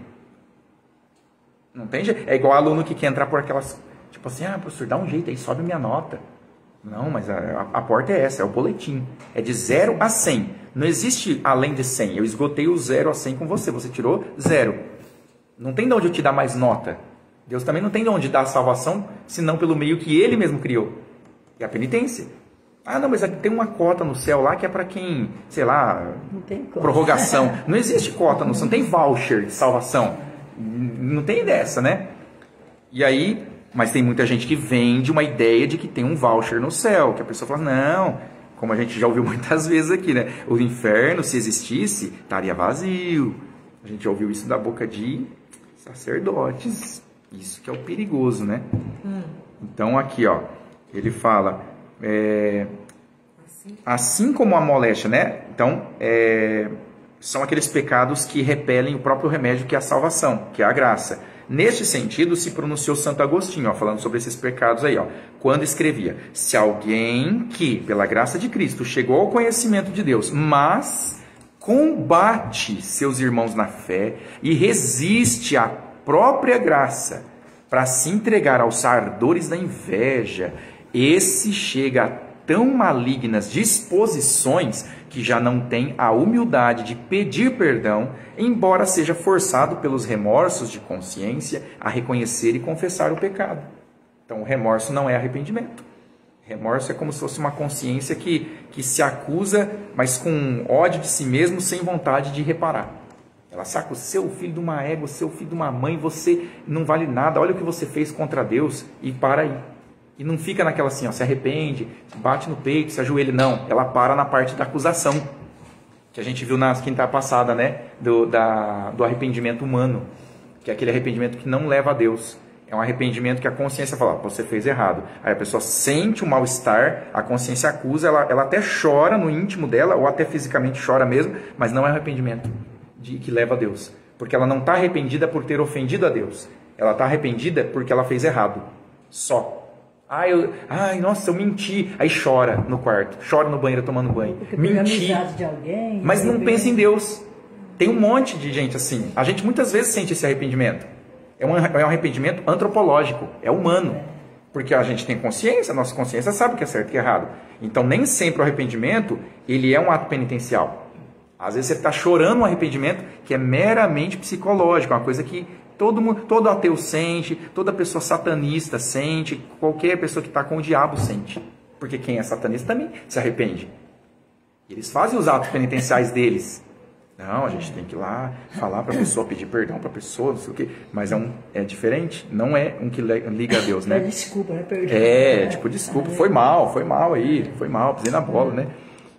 Não tem jeito. É igual aluno que quer entrar por aquelas... Tipo assim, professor, dá um jeito aí, sobe minha nota. Não, mas a porta é essa, é o boletim. É de 0 a 100. Não existe além de 100. Eu esgotei o 0 a 100 com você. Você tirou 0. Não tem de onde eu te dar mais nota. Deus também não tem de onde dar a salvação, senão pelo meio que Ele mesmo criou. É a penitência. Não, mas tem uma cota no céu lá que é para quem, sei lá, não tem cota. Prorrogação. Não existe cota no céu, não tem voucher de salvação. Não tem dessa, né? E aí, mas tem muita gente que vende uma ideia de que tem um voucher no céu, que a pessoa fala, não, como a gente já ouviu muitas vezes aqui, né? O inferno, se existisse, estaria vazio. A gente já ouviu isso da boca de sacerdotes. Isso que é o perigoso, né? Então, aqui, ele fala, assim como a moléstia, né? Então, são aqueles pecados que repelem o próprio remédio, que é a salvação, que é a graça. Neste sentido, se pronunciou Santo Agostinho, falando sobre esses pecados aí, quando escrevia, se alguém que, pela graça de Cristo, chegou ao conhecimento de Deus, mas combate seus irmãos na fé e resiste à própria graça para se entregar aos ardores da inveja, esse chega a tão malignas disposições que já não tem a humildade de pedir perdão, embora seja forçado pelos remorsos de consciência a reconhecer e confessar o pecado. Então o remorso não é arrependimento. Remorso é como se fosse uma consciência que se acusa, mas com ódio de si mesmo, sem vontade de reparar. Ela saca, seu filho de uma égua, seu filho de uma mãe, você não vale nada, olha o que você fez contra Deus, e para aí. E não fica naquela assim, se arrepende, bate no peito, se ajoelha, não. Ela para na parte da acusação, que a gente viu na quinta passada, né? Do arrependimento humano, que é aquele arrependimento que não leva a Deus. É um arrependimento que a consciência fala, você fez errado. Aí a pessoa sente um mal-estar, a consciência acusa, ela até chora no íntimo dela, ou até fisicamente chora mesmo, mas não é um arrependimento que leva a Deus. Porque ela não está arrependida por ter ofendido a Deus. Ela está arrependida porque ela fez errado. Só. Ai, nossa, eu menti. Aí chora no quarto, chora no banheiro tomando banho. Porque Menti. De alguém, mas não pensa em Deus. Tem um monte de gente assim. A gente muitas vezes sente esse arrependimento. É um arrependimento antropológico, é humano. Porque a gente tem consciência, a nossa consciência sabe o que é certo e o que é errado. Então nem sempre o arrependimento ele é um ato penitencial. Às vezes você está chorando um arrependimento que é meramente psicológico, uma coisa que todo ateu sente, toda pessoa satanista sente, qualquer pessoa que está com o diabo sente. Porque quem é satanista também se arrepende. Eles fazem os atos penitenciais deles. Não, a gente tem que ir lá falar para a pessoa, pedir perdão para a pessoa, não sei o quê. Mas é diferente, não é um que liga a Deus, né? Desculpa, né? Perdão. Desculpa, foi mal aí, pisei na bola, né?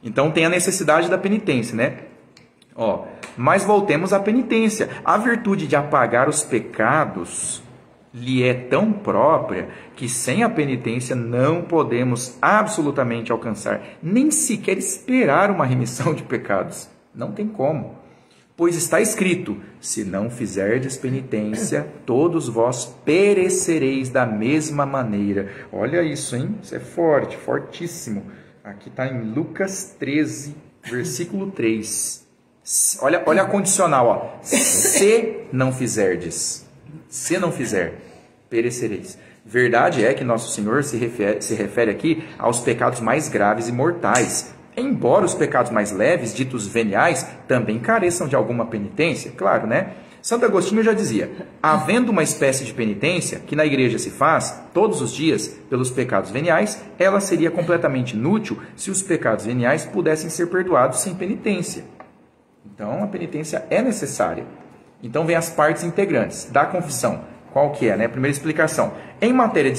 Então tem a necessidade da penitência, né? Mas voltemos à penitência. A virtude de apagar os pecados lhe é tão própria que sem a penitência não podemos absolutamente alcançar, nem sequer esperar uma remissão de pecados. Não tem como. Pois está escrito, se não fizerdes penitência, todos vós perecereis da mesma maneira. Olha isso, hein? Isso é forte, fortíssimo. Aqui está em Lucas 13, versículo 3. Olha a condicional, se não fizerdes. Se não fizer, perecereis. Verdade é que Nosso Senhor se refere aqui aos pecados mais graves e mortais. Embora os pecados mais leves, ditos veniais, também careçam de alguma penitência, claro, né? Santo Agostinho já dizia, havendo uma espécie de penitência que na igreja se faz todos os dias pelos pecados veniais, ela seria completamente inútil se os pecados veniais pudessem ser perdoados sem penitência. Então, a penitência é necessária. Então, vem as partes integrantes da confissão. Qual que é, né? Primeira explicação. Em matéria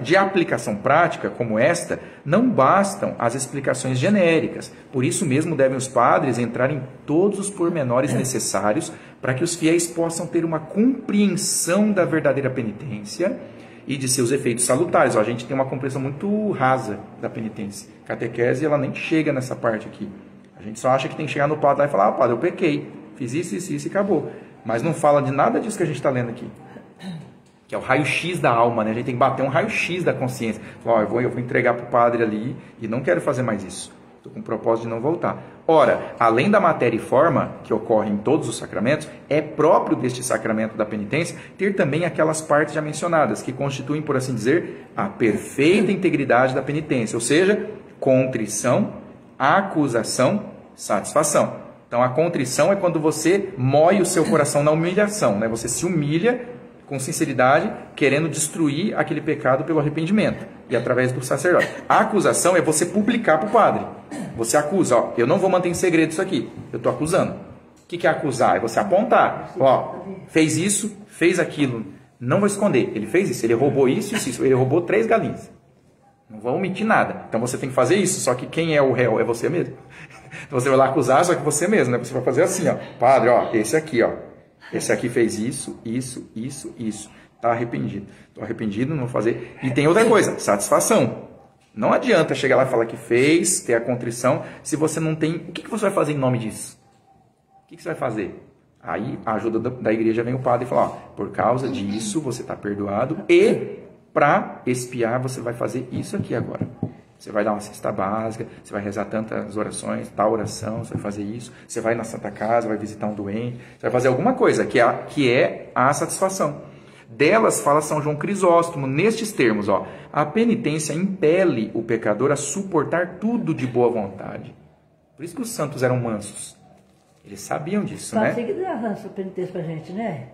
de aplicação prática, como esta, não bastam as explicações genéricas. Por isso mesmo devem os padres entrar em todos os pormenores necessários para que os fiéis possam ter uma compreensão da verdadeira penitência e de seus efeitos salutares. A gente tem uma compreensão muito rasa da penitência. Catequese, ela nem chega nessa parte aqui. A gente só acha que tem que chegar no padre lá e falar, padre, eu pequei, fiz isso e acabou. Mas não fala de nada disso que a gente está lendo aqui. Que é o raio-x da alma, né? A gente tem que bater um raio-x da consciência. Falar, eu vou entregar para o padre ali e não quero fazer mais isso. Estou com o propósito de não voltar. Ora, além da matéria e forma que ocorre em todos os sacramentos, é próprio deste sacramento da penitência ter também aquelas partes já mencionadas, que constituem, por assim dizer, a perfeita integridade da penitência. Ou seja, contrição, acusação, satisfação. Então, a contrição é quando você moe o seu coração na humilhação, né? Você se humilha com sinceridade, querendo destruir aquele pecado pelo arrependimento e através do sacerdote. A acusação é você publicar para o padre. Você acusa, eu não vou manter em segredo isso aqui, eu estou acusando. O que é acusar? É você apontar, fez isso, fez aquilo, não vou esconder, ele fez isso, ele roubou isso, ele roubou 3 galinhas. Não vou omitir nada. Então você tem que fazer isso, só que quem é o réu é você mesmo. Então você vai lá acusar, só que você mesmo, né? Você vai fazer assim, padre, esse aqui fez isso. Está arrependido. Estou arrependido, não vou fazer. E tem outra coisa, satisfação. Não adianta chegar lá e falar que fez, ter a contrição, se você não tem... O que você vai fazer em nome disso? O que você vai fazer? Aí a ajuda da igreja vem o padre e fala, por causa disso você está perdoado e para expiar você vai fazer isso aqui agora. Você vai dar uma cesta básica, você vai rezar tantas orações, tal oração, você vai fazer isso, você vai na Santa Casa, vai visitar um doente, você vai fazer alguma coisa que é a satisfação. Delas fala São João Crisóstomo, nestes termos, a penitência impele o pecador a suportar tudo de boa vontade. Por isso que os santos eram mansos. Eles sabiam disso, né? Tem que dar essa penitência pra gente, né?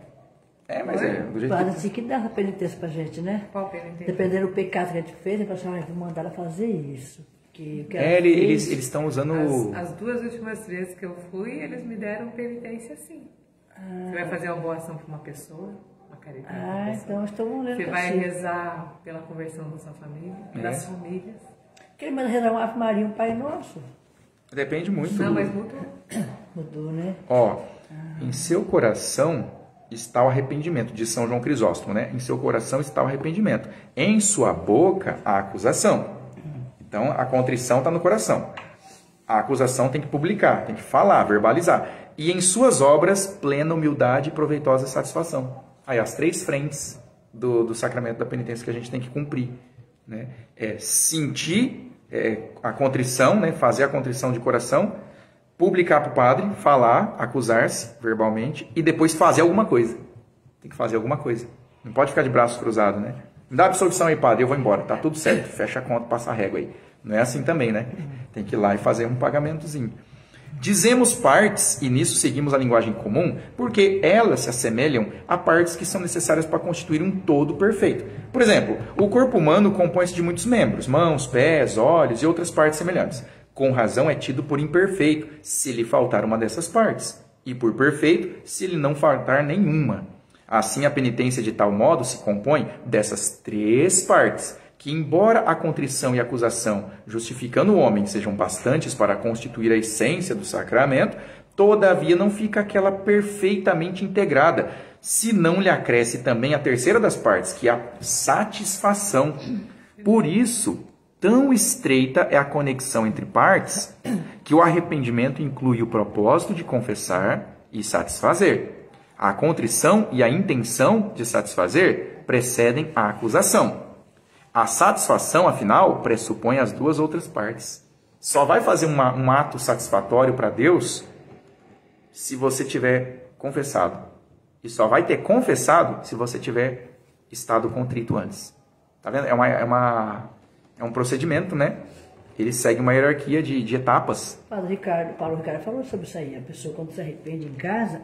Mas do jeito Parece que dá essa penitência pra gente, né? Qual penitência? Dependendo do pecado que a gente fez, ele fala assim, vou mandar ela fazer isso. Eles estão usando... As 2 últimas vezes que eu fui, eles me deram penitência sim. Você vai fazer uma boa ação para uma pessoa, uma caridade para uma pessoa. Então estamos lendo. Você vai rezar pela conversão da sua família, das famílias. Quem manda rezar uma Ave Maria, um Pai Nosso? Depende muito. Não, mas mudou. Mudou, né? Em seu coração está o arrependimento, diz São João Crisóstomo, né? Em seu coração está o arrependimento. Em sua boca, a acusação. Então, a contrição está no coração. A acusação tem que publicar, tem que falar, verbalizar. E em suas obras, plena humildade e proveitosa satisfação. Aí, as 3 frentes do sacramento da penitência que a gente tem que cumprir, né? É sentir a contrição, né? Fazer a contrição de coração, publicar para o padre, falar, acusar-se verbalmente e depois fazer alguma coisa. Tem que fazer alguma coisa. Não pode ficar de braços cruzados, né? Me dá absolvição aí, padre, eu vou embora. Tá tudo certo, fecha a conta, passa a régua aí. Não é assim também, né? Tem que ir lá e fazer um pagamentozinho. Dizemos partes, e nisso seguimos a linguagem comum, porque elas se assemelham a partes que são necessárias para constituir um todo perfeito. Por exemplo, o corpo humano compõe-se de muitos membros, mãos, pés, olhos e outras partes semelhantes. Com razão é tido por imperfeito, se lhe faltar uma dessas partes, e por perfeito, se lhe não faltar nenhuma. Assim, a penitência de tal modo se compõe dessas 3 partes, que, embora a contrição e a acusação, justificando o homem, sejam bastantes para constituir a essência do sacramento, todavia não fica aquela perfeitamente integrada, se não lhe acresce também a terceira das partes, que é a satisfação. Por isso, tão estreita é a conexão entre partes, que o arrependimento inclui o propósito de confessar e satisfazer. A contrição e a intenção de satisfazer precedem a acusação. A satisfação, afinal, pressupõe as 2 outras partes. Só vai fazer um ato satisfatório para Deus se você tiver confessado. E só vai ter confessado se você tiver estado contrito antes. Tá vendo? É um procedimento, né? Ele segue uma hierarquia de etapas. Paulo Ricardo falou sobre isso aí. A pessoa, quando se arrepende em casa,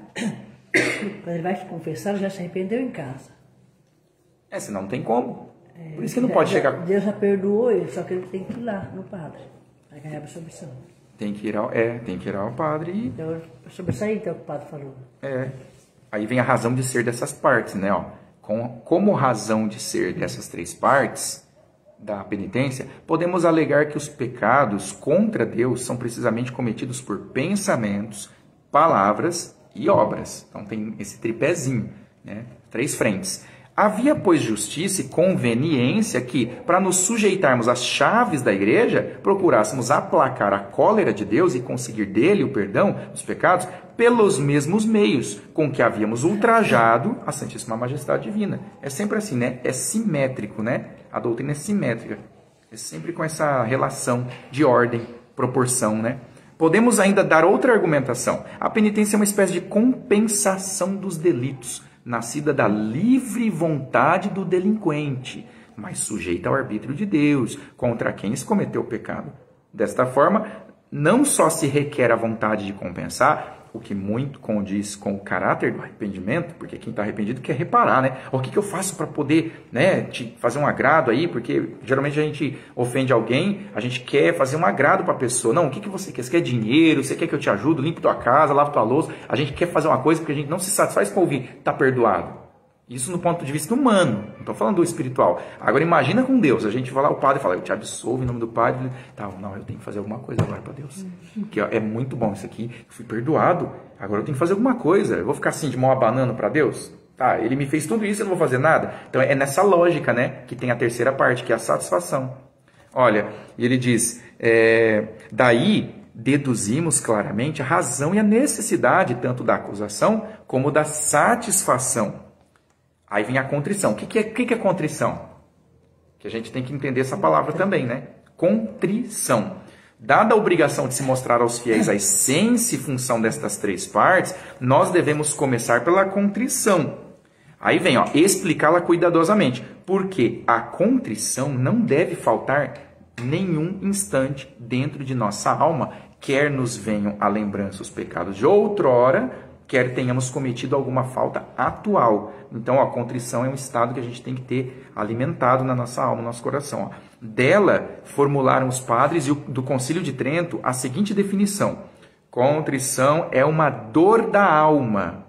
quando ele vai se confessar, já se arrependeu em casa. Senão não tem como. Por isso que não pode chegar... Deus já perdoou ele, só que ele tem que ir lá no padre, para ganhar a absolvição. Tem que ir ao padre e... Então, sobre isso aí, então, o padre falou. Aí vem a razão de ser dessas partes, né? Como razão de ser dessas 3 partes da penitência, podemos alegar que os pecados contra Deus são precisamente cometidos por pensamentos, palavras e obras. Então tem esse tripézinho, né? 3 frentes. Havia, pois, justiça e conveniência que, para nos sujeitarmos às chaves da igreja, procurássemos aplacar a cólera de Deus e conseguir dele o perdão dos pecados pelos mesmos meios com que havíamos ultrajado a Santíssima Majestade Divina. É sempre assim, né? É simétrico, né? A doutrina é simétrica. É sempre com essa relação de ordem, proporção, né? Podemos ainda dar outra argumentação. A penitência é uma espécie de compensação dos delitos, nascida da livre vontade do delinquente, mas sujeita ao arbítrio de Deus, contra quem se cometeu o pecado. Desta forma, não só se requer a vontade de compensar, o que muito condiz com o caráter do arrependimento, porque quem está arrependido quer reparar, né? O que eu faço para poder, né, te fazer um agrado aí? Porque geralmente a gente ofende alguém, a gente quer fazer um agrado para a pessoa. Não, o que você quer? Você quer dinheiro? Você quer que eu te ajude? Limpe tua casa, lave tua louça? A gente quer fazer uma coisa porque a gente não se satisfaz com ouvir, está perdoado. Isso no ponto de vista humano, não estou falando do espiritual. Agora imagina com Deus, a gente vai lá, o padre fala, eu te absolvo em nome do Padre. Não, eu tenho que fazer alguma coisa agora para Deus. Porque é muito bom isso aqui, eu fui perdoado, agora eu tenho que fazer alguma coisa. Eu vou ficar assim de mão abanando para Deus? Ele me fez tudo isso, eu não vou fazer nada? Então é nessa lógica, né, que tem a terceira parte, que é a satisfação. Olha, e ele diz, daí deduzimos claramente a razão e a necessidade tanto da acusação como da satisfação. Aí vem a contrição. O que é contrição? Que a gente tem que entender essa palavra também, né? Contrição. Dada a obrigação de se mostrar aos fiéis a essência e função destas 3 partes, nós devemos começar pela contrição. Aí vem, explicá-la cuidadosamente. Porque a contrição não deve faltar nenhum instante dentro de nossa alma, quer nos venham à lembrança os pecados de outrora, quer tenhamos cometido alguma falta atual. Então, a contrição é um estado que a gente tem que ter alimentado na nossa alma, no nosso coração. Dela, formularam os padres do Concílio de Trento a seguinte definição. Contrição é uma dor da alma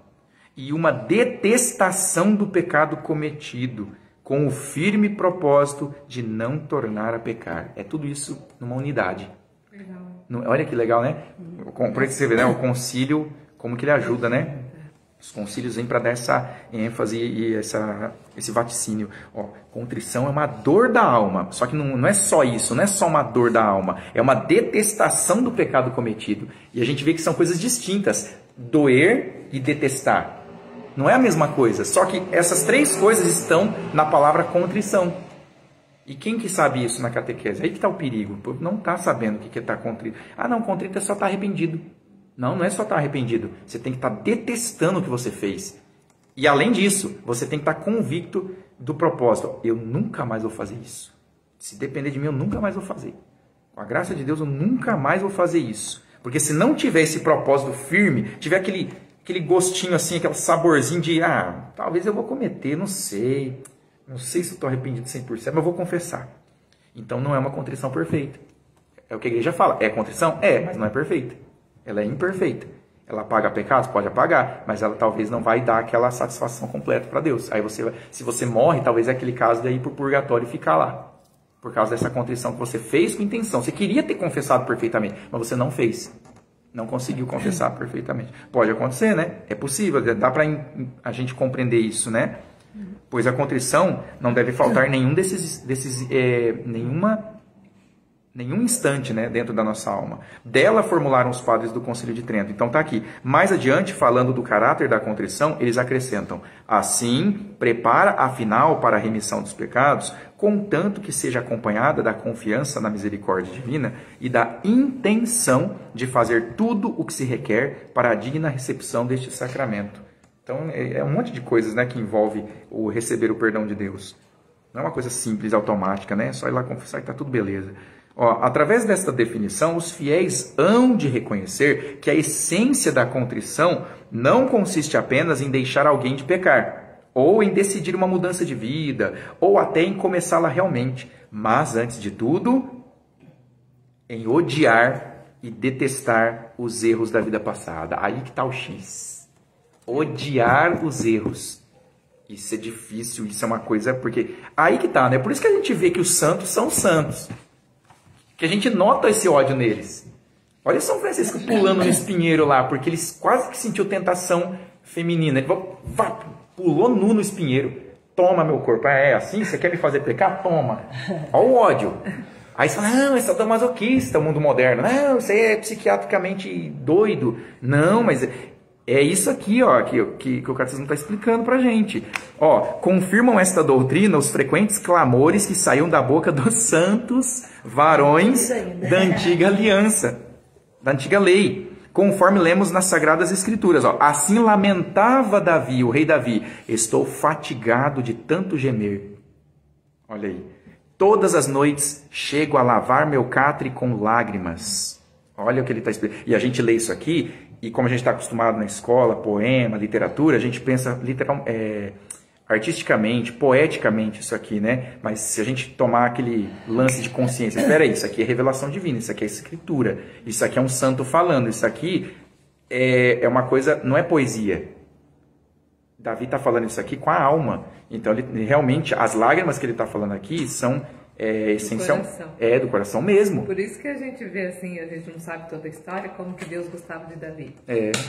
e uma detestação do pecado cometido, com o firme propósito de não tornar a pecar. É tudo isso numa unidade. Legal. Olha que legal, né? Por isso você vê, né? O concílio... Como que ele ajuda, né? Os concílios vêm para dar essa ênfase e esse vaticínio. Contrição é uma dor da alma. Só que não é só isso, não é só uma dor da alma. É uma detestação do pecado cometido. E a gente vê que são coisas distintas. Doer e detestar. Não é a mesma coisa. Só que essas 3 coisas estão na palavra contrição. E quem que sabe isso na catequese? Aí que está o perigo. O povo não está sabendo o que é estar contrito. Ah, não, contrito é só estar arrependido. Não, não é só estar arrependido. Você tem que estar detestando o que você fez. E além disso, você tem que estar convicto do propósito. Eu nunca mais vou fazer isso. Se depender de mim, eu nunca mais vou fazer. Com a graça de Deus, eu nunca mais vou fazer isso. Porque se não tiver esse propósito firme, tiver aquele gostinho assim, aquele saborzinho de, talvez eu vou cometer, não sei. Não sei se eu estou arrependido 100%, mas eu vou confessar. Então não é uma contrição perfeita. É o que a igreja fala. É contrição? É, mas não é perfeita. Ela é imperfeita. Ela apaga pecados? Pode apagar, mas ela talvez não vai dar aquela satisfação completa para Deus. Aí se você morre, talvez é aquele caso de ir para o purgatório e ficar lá. Por causa dessa contrição que você fez com intenção. Você queria ter confessado perfeitamente, mas você não fez. Não conseguiu confessar perfeitamente. Pode acontecer, né? É possível, dá para a gente compreender isso, né? Pois a contrição não deve faltar nenhum nenhum instante, né, dentro da nossa alma. Dela formularam os padres do Concílio de Trento. Então está aqui. Mais adiante, falando do caráter da contrição, eles acrescentam: assim, prepara afinal para a remissão dos pecados, contanto que seja acompanhada da confiança na misericórdia divina e da intenção de fazer tudo o que se requer para a digna recepção deste sacramento. Então, é um monte de coisas, né, que envolve o receber o perdão de Deus. Não é uma coisa simples, automática, né? É só ir lá confessar que está tudo beleza. Através desta definição, os fiéis hão de reconhecer que a essência da contrição não consiste apenas em deixar alguém de pecar, ou em decidir uma mudança de vida, ou até em começá-la realmente, mas, antes de tudo, em odiar e detestar os erros da vida passada. Aí que está o X. Odiar os erros. Isso é difícil, isso é uma coisa, porque aí que está, né? Por isso que a gente vê que os santos são santos. Que a gente nota esse ódio neles. Olha São Francisco pulando no espinheiro lá, porque ele quase que sentiu tentação feminina. Ele pulou nu no espinheiro. Toma meu corpo. É assim? Você quer me fazer pecar? Toma. Olha o ódio. Aí você fala, não, esse é sadomasoquista, o mundo moderno. Não, você é psiquiatricamente doido. Não, mas é isso aqui, que o catecismo está explicando para a gente. Confirmam esta doutrina os frequentes clamores que saíam da boca dos santos varões da antiga aliança, da antiga lei, conforme lemos nas Sagradas Escrituras. Assim lamentava Davi, o rei Davi: estou fatigado de tanto gemer. Olha aí. Todas as noites chego a lavar meu catre com lágrimas. Olha o que ele está explicando. E a gente lê isso aqui, e como a gente está acostumado na escola, poema, literatura, a gente pensa artisticamente, poeticamente isso aqui, né? Mas se a gente tomar aquele lance de consciência, espera aí, isso aqui é revelação divina, isso aqui é escritura, isso aqui é um santo falando, isso aqui é uma coisa, não é poesia. Davi está falando isso aqui com a alma. Então, ele realmente, as lágrimas que ele está falando aqui são essencial, do coração mesmo. Por isso que a gente vê assim, a gente não sabe toda a história, como que Deus gostava de Davi.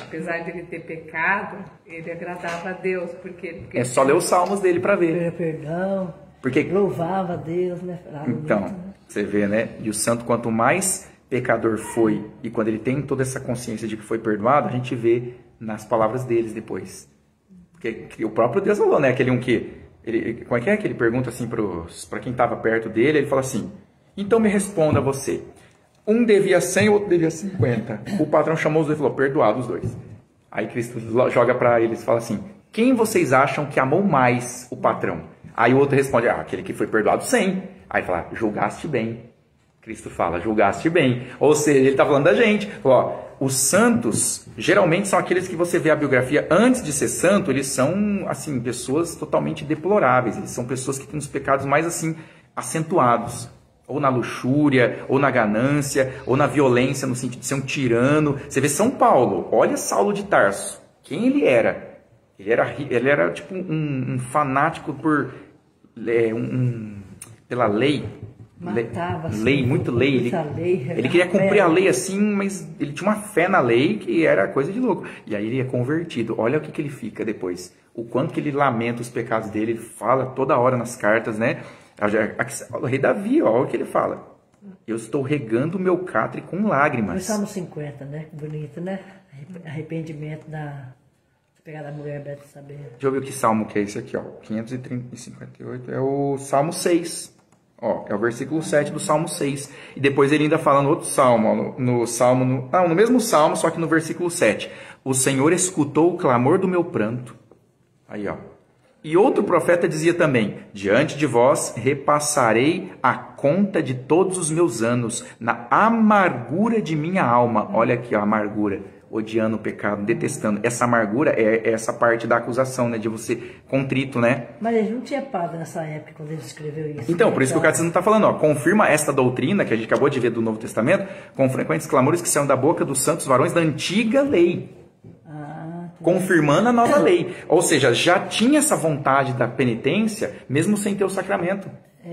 Apesar de ele ter pecado, ele agradava a Deus. Porque é só ler os salmos dele para ver. Perdão, porque louvava a Deus, né? Então, você vê, né? E o santo, quanto mais pecador foi, e quando ele tem toda essa consciência de que foi perdoado, a gente vê nas palavras deles depois. Porque o próprio Deus falou, né? Aquele como é que ele pergunta assim para quem estava perto dele? Ele fala assim: então me responda você. Um devia 100, o outro devia 50. O patrão chamou os dois e falou: perdoado os dois. Aí Cristo joga para eles e fala assim: quem vocês acham que amou mais o patrão? Aí o outro responde: aquele que foi perdoado 100. Aí fala: julgaste bem. Cristo fala: julgaste bem. Ou seja, ele está falando da gente. Os santos, geralmente, são aqueles que você vê a biografia antes de ser santo, eles são, assim, pessoas totalmente deploráveis. Eles são pessoas que têm os pecados mais, assim, acentuados. Ou na luxúria, ou na ganância, ou na violência, no sentido de ser um tirano. Você vê São Paulo, olha Saulo de Tarso. Quem ele era? Ele era tipo, um fanático pela lei. Matava, muito lei. Ele queria cumprir a lei assim, mas ele tinha uma fé na lei que era coisa de louco. E aí ele é convertido. Olha o que ele fica depois. O quanto que ele lamenta os pecados dele. Ele fala toda hora nas cartas, né? O rei Davi, olha o que ele fala. Eu estou regando o meu catre com lágrimas. Salmo 50, né? Bonito, né? Arrependimento Pegar da mulher Beta saber. Deixa eu ver que salmo que é esse aqui, ó. 558 é o Salmo 6. Ó, é o versículo 7 do Salmo 6. E depois ele ainda fala no outro salmo, ó, no mesmo salmo, só que no versículo 7. O Senhor escutou o clamor do meu pranto. Aí, ó. E outro profeta dizia também: diante de vós repassarei a conta de todos os meus anos, na amargura de minha alma. Olha aqui, ó, a amargura. Odiando o pecado, detestando. Essa amargura é essa parte da acusação, né? De você contrito, né? Mas ele não tinha padre nessa época, quando ele escreveu isso. Então, por isso que o Catecismo está falando, ó. Confirma esta doutrina, que a gente acabou de ver do Novo Testamento, com frequentes clamores que saíram da boca dos santos varões da antiga lei. Confirmando a nova lei. Ou seja, já tinha essa vontade da penitência, mesmo sem ter o sacramento.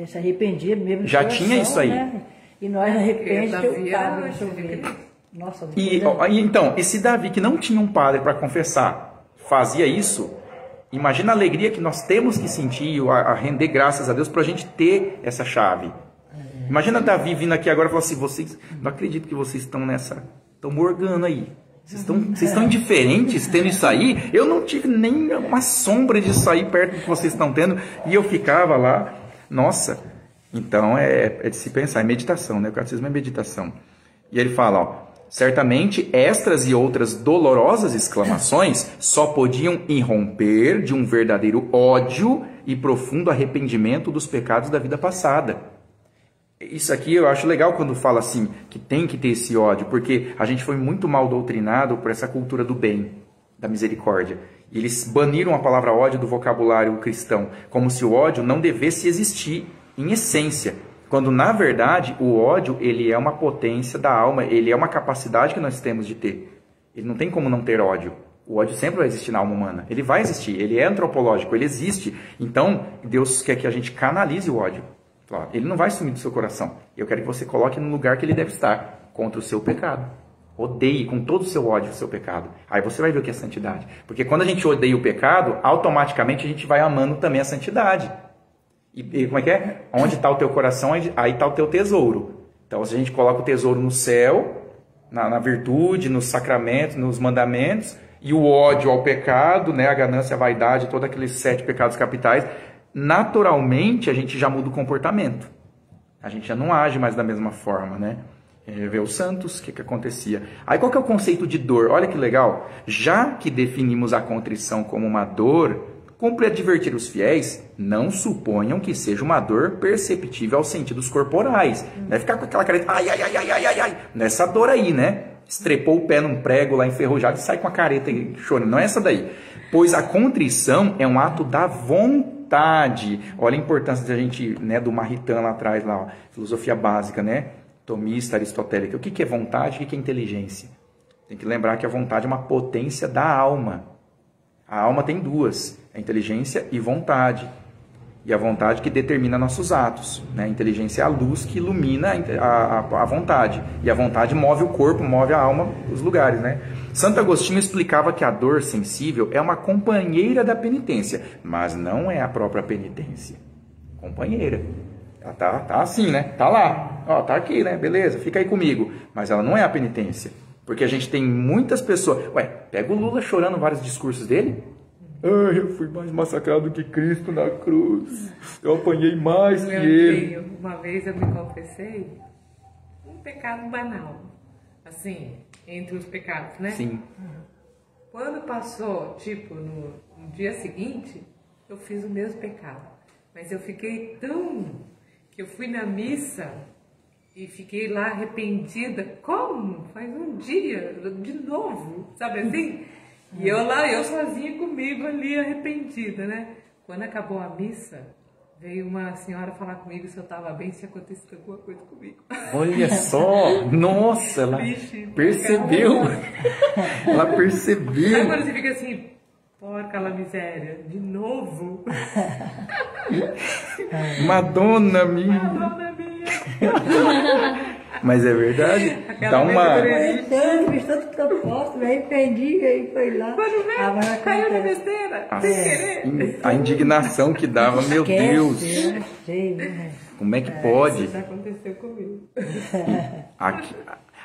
Se arrependia mesmo. Já tinha isso aí. Né? E nós arrependemos que o padre resolveu. Nossa, então, esse Davi que não tinha um padre para confessar, fazia isso, imagina a alegria que nós temos que sentir, a render graças a Deus para a gente ter essa chave. Imagina Davi vindo aqui agora e falando assim: vocês, não acredito que vocês estão estão morgando aí. Vocês estão indiferentes tendo isso aí? Eu não tive nem uma sombra disso aí perto do que vocês estão tendo. E eu ficava lá. Nossa. Então é de se pensar. É meditação, né? O catecismo é meditação. E ele fala, ó: certamente estas e outras dolorosas exclamações só podiam irromper de um verdadeiro ódio e profundo arrependimento dos pecados da vida passada. Isso aqui eu acho legal quando fala assim, que tem que ter esse ódio, porque a gente foi muito mal doutrinado por essa cultura do bem, da misericórdia. E eles baniram a palavra ódio do vocabulário cristão, como se o ódio não devesse existir em essência. Quando, na verdade, o ódio ele é uma potência da alma, ele é uma capacidade que nós temos de ter. Ele não tem como não ter ódio. O ódio sempre vai existir na alma humana. Ele vai existir, ele é antropológico, ele existe. Então, Deus quer que a gente canalize o ódio. Ele não vai sumir do seu coração. Eu quero que você coloque no lugar que ele deve estar, contra o seu pecado. Odeie com todo o seu ódio o seu pecado. Aí você vai ver o que é santidade. Porque quando a gente odeia o pecado, automaticamente a gente vai amando também a santidade. E como é que é? Onde está o teu coração, aí está o teu tesouro. Então, se a gente coloca o tesouro no céu, na virtude, nos sacramentos, nos mandamentos, e o ódio ao pecado, né, a ganância, a vaidade, todos aqueles 7 pecados capitais, naturalmente a gente já muda o comportamento. A gente já não age mais da mesma forma, né? Vê os santos, o que acontecia. Aí qual que é o conceito de dor? Olha que legal. Já que definimos a contrição como uma dor, cumpre advertir os fiéis, não suponham que seja uma dor perceptível aos sentidos corporais. Não é ficar com aquela careta, ai, ai, ai, ai, ai, ai, ai. Nessa dor aí, né? Estrepou o pé num prego lá enferrujado e sai com a careta chorando. Não é essa daí. Pois a contrição é um ato da vontade. Olha a importância da gente, né, do Maritain lá atrás, lá, ó, filosofia básica, né? Tomista, aristotélica. O que é vontade? O que é inteligência? Tem que lembrar que a vontade é uma potência da alma. A alma tem duas, a inteligência e vontade. E a vontade que determina nossos atos. Né? A inteligência é a luz que ilumina a vontade. E a vontade move o corpo, move a alma, os lugares. Né? Santo Agostinho explicava que a dor sensível é uma companheira da penitência, mas não é a própria penitência. Companheira. Ela tá assim, né? Tá lá. Ó, tá aqui, né? Beleza, fica aí comigo. Mas ela não é a penitência. Porque a gente tem muitas pessoas... Ué, pega o Lula chorando vários discursos dele. Ai, eu fui mais massacrado que Cristo na cruz. Eu apanhei mais que ele. Uma vez eu me confessei um pecado banal. Assim, entre os pecados, né? Sim. Quando passou, tipo, no dia seguinte, eu fiz o mesmo pecado. Mas eu fiquei tão... que eu fui na missa e fiquei lá arrependida. Como? Faz um dia, de novo, sabe assim? E eu lá, eu sozinha comigo ali, arrependida, né? Quando acabou a missa, veio uma senhora falar comigo se eu estava bem, se aconteceu alguma coisa comigo. Olha só! Nossa, ela percebeu! Ela percebeu! Aí quando você fica assim, porca la miséria, de novo? Madonna minha! Madonna minha! Mas é verdade. Dá uma... Fiz tanto que eu posso, me arrependi e foi lá. Quando veio, caiu na besteira, sem querer. A indignação que dava, meu Deus. Como é que pode? Isso aconteceu comigo.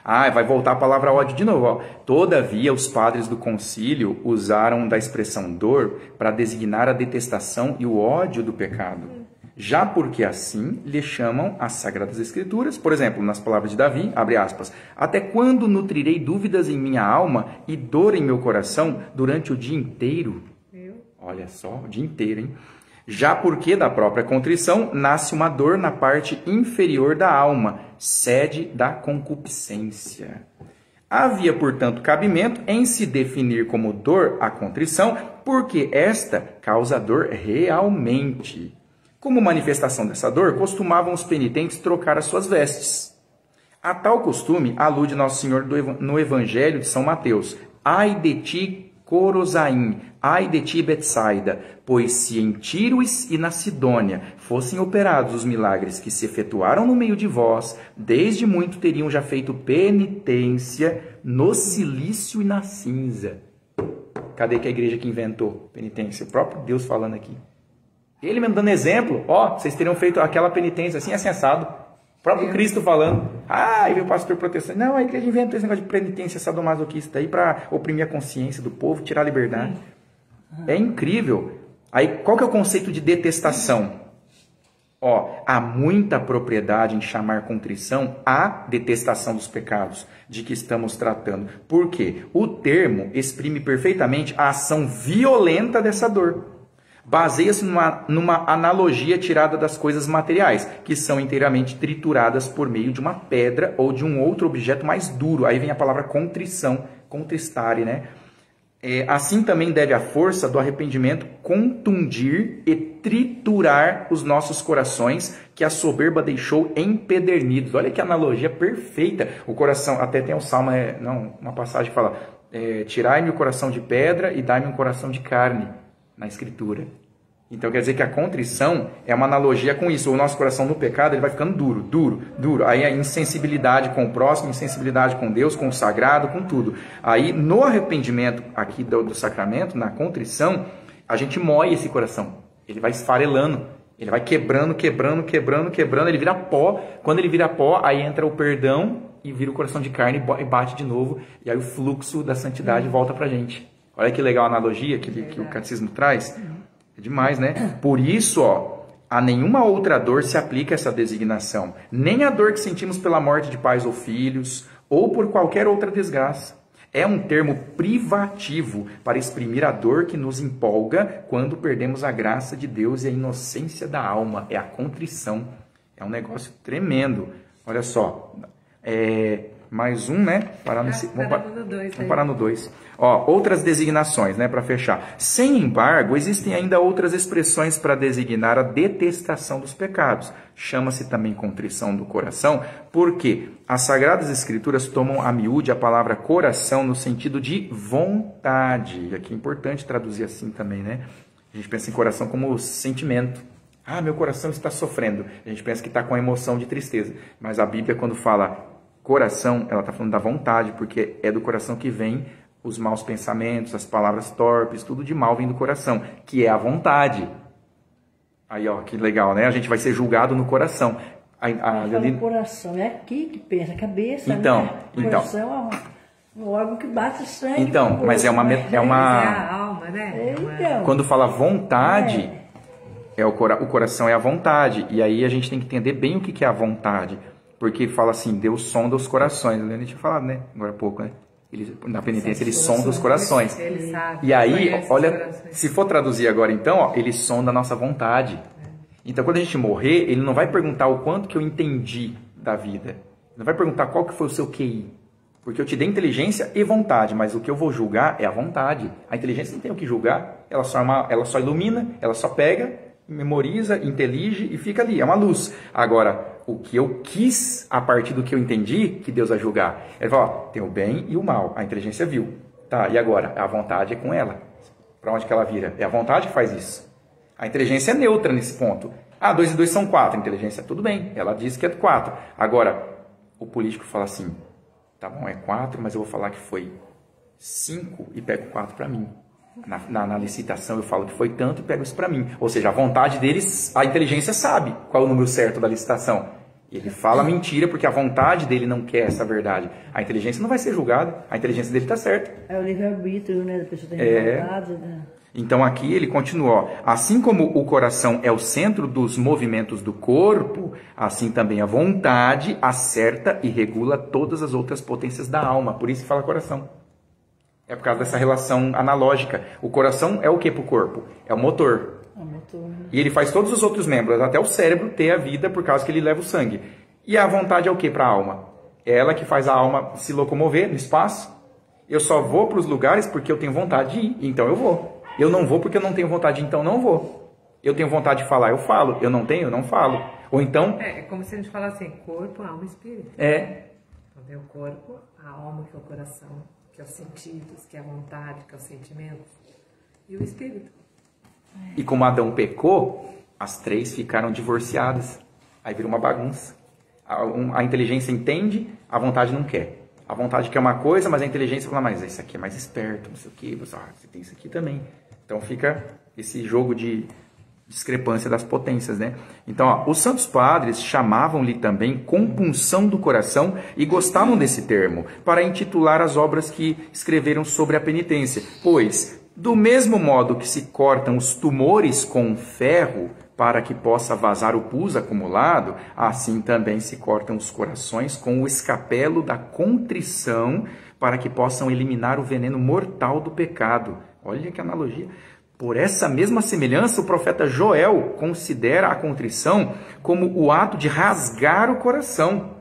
Ah, vai voltar a palavra ódio de novo. Ó. Todavia, os padres do concílio usaram da expressão dor para designar a detestação e o ódio do pecado. Já porque assim lhe chamam as Sagradas Escrituras, por exemplo, nas palavras de Davi, abre aspas, até quando nutrirei dúvidas em minha alma e dor em meu coração durante o dia inteiro? Olha só, o dia inteiro, hein? Já porque da própria contrição nasce uma dor na parte inferior da alma, sede da concupiscência. Havia, portanto, cabimento em se definir como dor a contrição, porque esta causa dor realmente. Como manifestação dessa dor, costumavam os penitentes trocar as suas vestes. A tal costume alude Nosso Senhor no Evangelho de São Mateus. Ai de ti, Corozaim, ai de ti, Betsaida, pois se em Tiro e na Sidônia fossem operados os milagres que se efetuaram no meio de vós, desde muito teriam já feito penitência no silício e na cinza. Cadê que a igreja que inventou penitência? O próprio Deus falando aqui. Ele mesmo dando exemplo, ó, vocês teriam feito aquela penitência assim, assim, assado. O próprio Cristo falando. Ah, aí veio o pastor protestante. Não, a igreja inventou esse negócio de penitência sadomasoquista aí para oprimir a consciência do povo, tirar a liberdade. É incrível. Aí, qual que é o conceito de detestação? Ó, há muita propriedade em chamar contrição a detestação dos pecados de que estamos tratando. Por quê? O termo exprime perfeitamente a ação violenta dessa dor. Baseia-se numa analogia tirada das coisas materiais, que são inteiramente trituradas por meio de uma pedra ou de um outro objeto mais duro. Aí vem a palavra contrição, contristare, né? Assim também deve a força do arrependimento contundir e triturar os nossos corações, que a soberba deixou empedernidos. Olha que analogia perfeita. O coração, até tem um salmo, uma passagem que fala, tirai-me o coração de pedra e dai-me um coração de carne. Na Escritura. Então quer dizer que a contrição é uma analogia com isso. O nosso coração no pecado ele vai ficando duro, duro, duro. Aí a insensibilidade com o próximo, insensibilidade com Deus, com o sagrado, com tudo. Aí no arrependimento aqui do sacramento, na contrição, a gente moe esse coração. Ele vai esfarelando, ele vai quebrando, quebrando, quebrando, quebrando. Ele vira pó. Quando ele vira pó, aí entra o perdão e vira o coração de carne e bate de novo. E aí o fluxo da santidade volta pra gente. Olha que legal a analogia que o catecismo traz. É demais, né? Por isso, ó, a nenhuma outra dor se aplica essa designação. Nem a dor que sentimos pela morte de pais ou filhos, ou por qualquer outra desgraça. É um termo privativo para exprimir a dor que nos empolga quando perdemos a graça de Deus e a inocência da alma. É a contrição. É um negócio tremendo. Olha só. Mais um, né? Vamos parar no 2. Ó, outras designações, né, para fechar. Sem embargo, existem ainda outras expressões para designar a detestação dos pecados. Chama-se também contrição do coração, porque as Sagradas Escrituras tomam a miúde a palavra coração no sentido de vontade. E aqui é importante traduzir assim também, né? A gente pensa em coração como sentimento. Ah, meu coração está sofrendo. A gente pensa que está com a emoção de tristeza. Mas a Bíblia, quando fala coração, ela está falando da vontade, porque é do coração que vem os maus pensamentos, as palavras torpes, tudo de mal vem do coração, que é a vontade. Aí, ó, que legal, né? A gente vai ser julgado no coração. O coração é aqui que pensa, a cabeça, então, né? O coração é um órgão que bate sangue. Então, mas é É a alma, né? Então, quando fala vontade, o coração é a vontade. E aí a gente tem que entender bem o que é a vontade. Porque fala assim, Deus sonda os corações. A gente tinha falado, né? Agora há pouco, né? Na penitência ele sonda os corações. Ele sabe, e aí, olha, se for traduzir agora então, ó, ele sonda a nossa vontade. Então quando a gente morrer, ele não vai perguntar o quanto que eu entendi da vida. Ele não vai perguntar qual que foi o seu QI. Porque eu te dei inteligência e vontade, mas o que eu vou julgar é a vontade. A inteligência não tem o que julgar, ela só ilumina, ela só pega, memoriza, intelige e fica ali, é uma luz. Agora, o que eu quis, a partir do que eu entendi, que Deus vai julgar. Ele fala, ó, tem o bem e o mal. A inteligência viu. Tá, e agora? A vontade é com ela. Para onde que ela vira? É a vontade que faz isso. A inteligência é neutra nesse ponto. Ah, 2 e 2 são 4. A inteligência, tudo bem. Ela diz que é 4. Agora, o político fala assim, tá bom, é 4, mas eu vou falar que foi 5 e pego 4 para mim. Na licitação eu falo que foi tanto e pego isso para mim. Ou seja, a vontade deles, a inteligência sabe qual é o número certo da licitação. Ele fala mentira porque a vontade dele não quer essa verdade. A inteligência não vai ser julgada, a inteligência dele está certa. É o livre-arbítrio, né? Da pessoa tem vontade, né? Então aqui ele continua, assim como o coração é o centro dos movimentos do corpo, assim também a vontade acerta e regula todas as outras potências da alma. Por isso que fala coração. É por causa dessa relação analógica. O coração é o que para o corpo? É o motor. É o motor, né? E ele faz todos os outros membros, até o cérebro, ter a vida por causa que ele leva o sangue. E a vontade é o que para a alma? É ela que faz a alma se locomover no espaço. Eu só vou para os lugares porque eu tenho vontade de ir, então eu vou. Eu não vou porque eu não tenho vontade, então não vou. Eu tenho vontade de falar, eu falo. Eu não tenho, eu não falo. Ou então... É como se a gente falasse assim, corpo, alma e espírito. Então tem o corpo, a alma, que é o coração, que é os sentidos, que é a vontade, que é os sentimentos, e o espírito. E como Adão pecou, as três ficaram divorciadas. Aí vira uma bagunça. A inteligência entende, a vontade não quer. A vontade quer uma coisa, mas a inteligência fala, mas esse aqui é mais esperto, não sei o quê. Você tem isso aqui também. Então fica esse jogo de discrepância das potências, né? Então, os santos padres chamavam-lhe também compunção do coração e gostavam desse termo para intitular as obras que escreveram sobre a penitência. Pois, do mesmo modo que se cortam os tumores com ferro para que possa vazar o pus acumulado, assim também se cortam os corações com o escapelo da contrição para que possam eliminar o veneno mortal do pecado. Olha que analogia. Por essa mesma semelhança, o profeta Joel considera a contrição como o ato de rasgar o coração.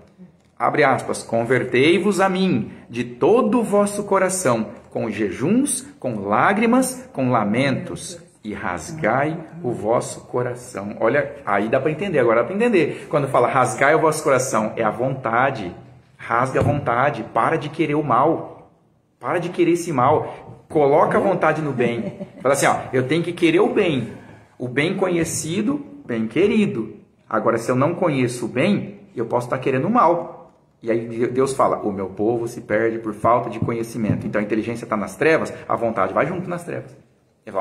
Abre aspas, convertei-vos a mim de todo o vosso coração, com jejuns, com lágrimas, com lamentos, e rasgai o vosso coração. Olha, aí dá para entender, agora dá para entender. Quando fala rasgai o vosso coração, é a vontade. Rasga a vontade, para de querer o mal. Para de querer esse mal. Coloca a vontade no bem. Fala assim, ó, eu tenho que querer o bem conhecido, bem querido. Agora, se eu não conheço o bem, eu posso estar querendo o mal. E aí Deus fala, o meu povo se perde por falta de conhecimento. Então a inteligência está nas trevas, a vontade vai junto nas trevas.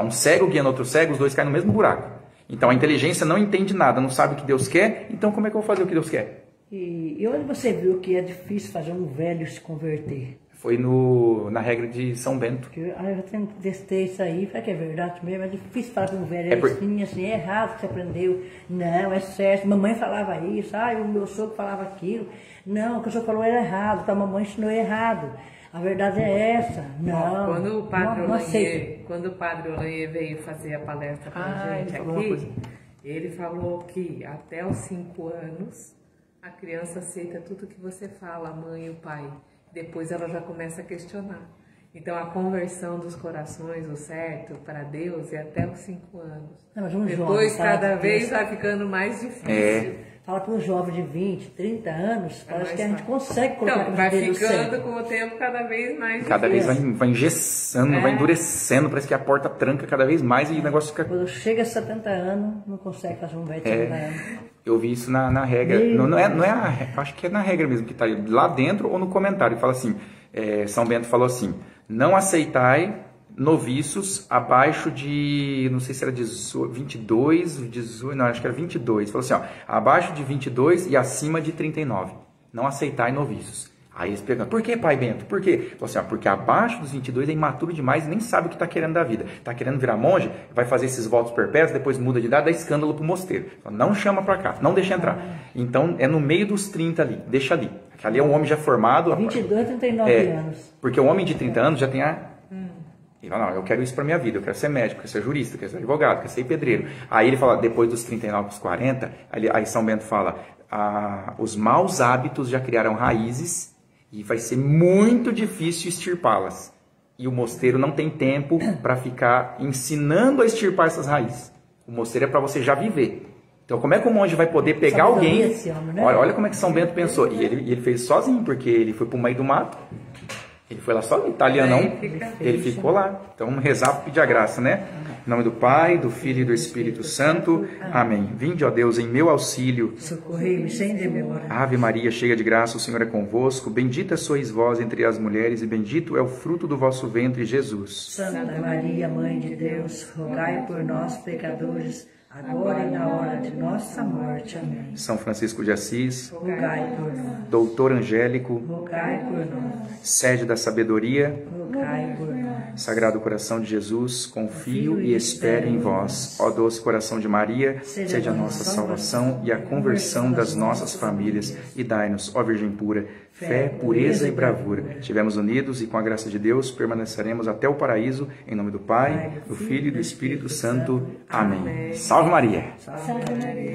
Um cego guiando outro cego, os dois caem no mesmo buraco. Então a inteligência não entende nada, não sabe o que Deus quer, então como é que eu vou fazer o que Deus quer? E onde você viu que é difícil fazer um velho se converter? Foi na regra de São Bento. Eu testei isso aí, falei que é verdade mesmo, é difícil falar com um velho, assim, é errado que você aprendeu. Não, é certo, mamãe falava isso, o meu sogro falava aquilo. Não, o que o senhor falou era errado, então a mamãe ensinou errado. A verdade é essa. Não. Quando o padre Olanier veio fazer a palestra com a gente aqui, ele falou que até os 5 anos a criança aceita tudo que você fala, a mãe e o pai. Depois ela já começa a questionar. Então a conversão dos corações, o certo, para Deus é até os 5 anos. Não, depois cada vez vai ficando mais difícil. Fala para um jovem de 20, 30 anos, parece que a gente consegue colocar não, vai ficando com o tempo cada vez mais difícil. Cada vez vai engessando, vai endurecendo, parece que a porta tranca cada vez mais e o negócio fica... Quando chega a 70 anos, não consegue fazer um velho de 70 anos. Eu vi isso na regra, acho que é na regra mesmo, que está lá dentro ou no comentário, fala assim, São Bento falou assim, não aceitai noviços abaixo de, não sei se era 22, 18, não, acho que era 22. Falou assim, ó, abaixo de 22 e acima de 39. Não aceitai noviços. Aí eles perguntam, por que, pai Bento? Por quê? Falou assim, ó, porque abaixo dos 22 é imaturo demais e nem sabe o que está querendo da vida. Está querendo virar monge, vai fazer esses votos perpétuos, depois muda de idade, dá escândalo para o mosteiro. Não chama para cá, não deixa entrar. Então, é no meio dos 30 ali, deixa ali. Ali é um homem já formado. 22, 39 anos. Porque o homem de 30 anos já tem Ele fala, não, eu quero isso para minha vida, eu quero ser médico, quero ser jurista, quero ser advogado, quero ser pedreiro. Aí ele fala, depois dos 39 aos 40, aí São Bento fala, os maus hábitos já criaram raízes e vai ser muito difícil extirpá-las. E o mosteiro não tem tempo para ficar ensinando a extirpar essas raízes. O mosteiro é para você já viver. Então, como é que o monge vai poder pegar alguém? Olha como é que São Bento pensou. E ele fez sozinho, porque ele foi para o meio do mato. Ele foi lá só italianão, ele ficou lá. Então, vamos rezar para pedir a graça, né? Em nome do Pai, do Filho e do Espírito Santo. Amém. Vinde, ó Deus, em meu auxílio. Socorrei-me sem demora. Ave Maria, cheia de graça, o Senhor é convosco. Bendita sois vós entre as mulheres e bendito é o fruto do vosso ventre, Jesus. Santa Maria, Mãe de Deus, rogai por nós, pecadores, agora e na hora de nossa morte. Amém. São Francisco de Assis, rogai por nós. Doutor Angélico, rogai por nós. Sede da Sabedoria, rogai por nós. Sagrado Coração de Jesus, confio e espero em vós. Ó doce coração de Maria, sede a nossa salvação e a conversão das nossas famílias, e dai-nos, ó Virgem pura, fé, pureza e bravura. Estivemos unidos e com a graça de Deus permaneceremos até o paraíso, em nome do Pai, do Filho e do Espírito Santo. Amém. Salve Maria! Salve Maria!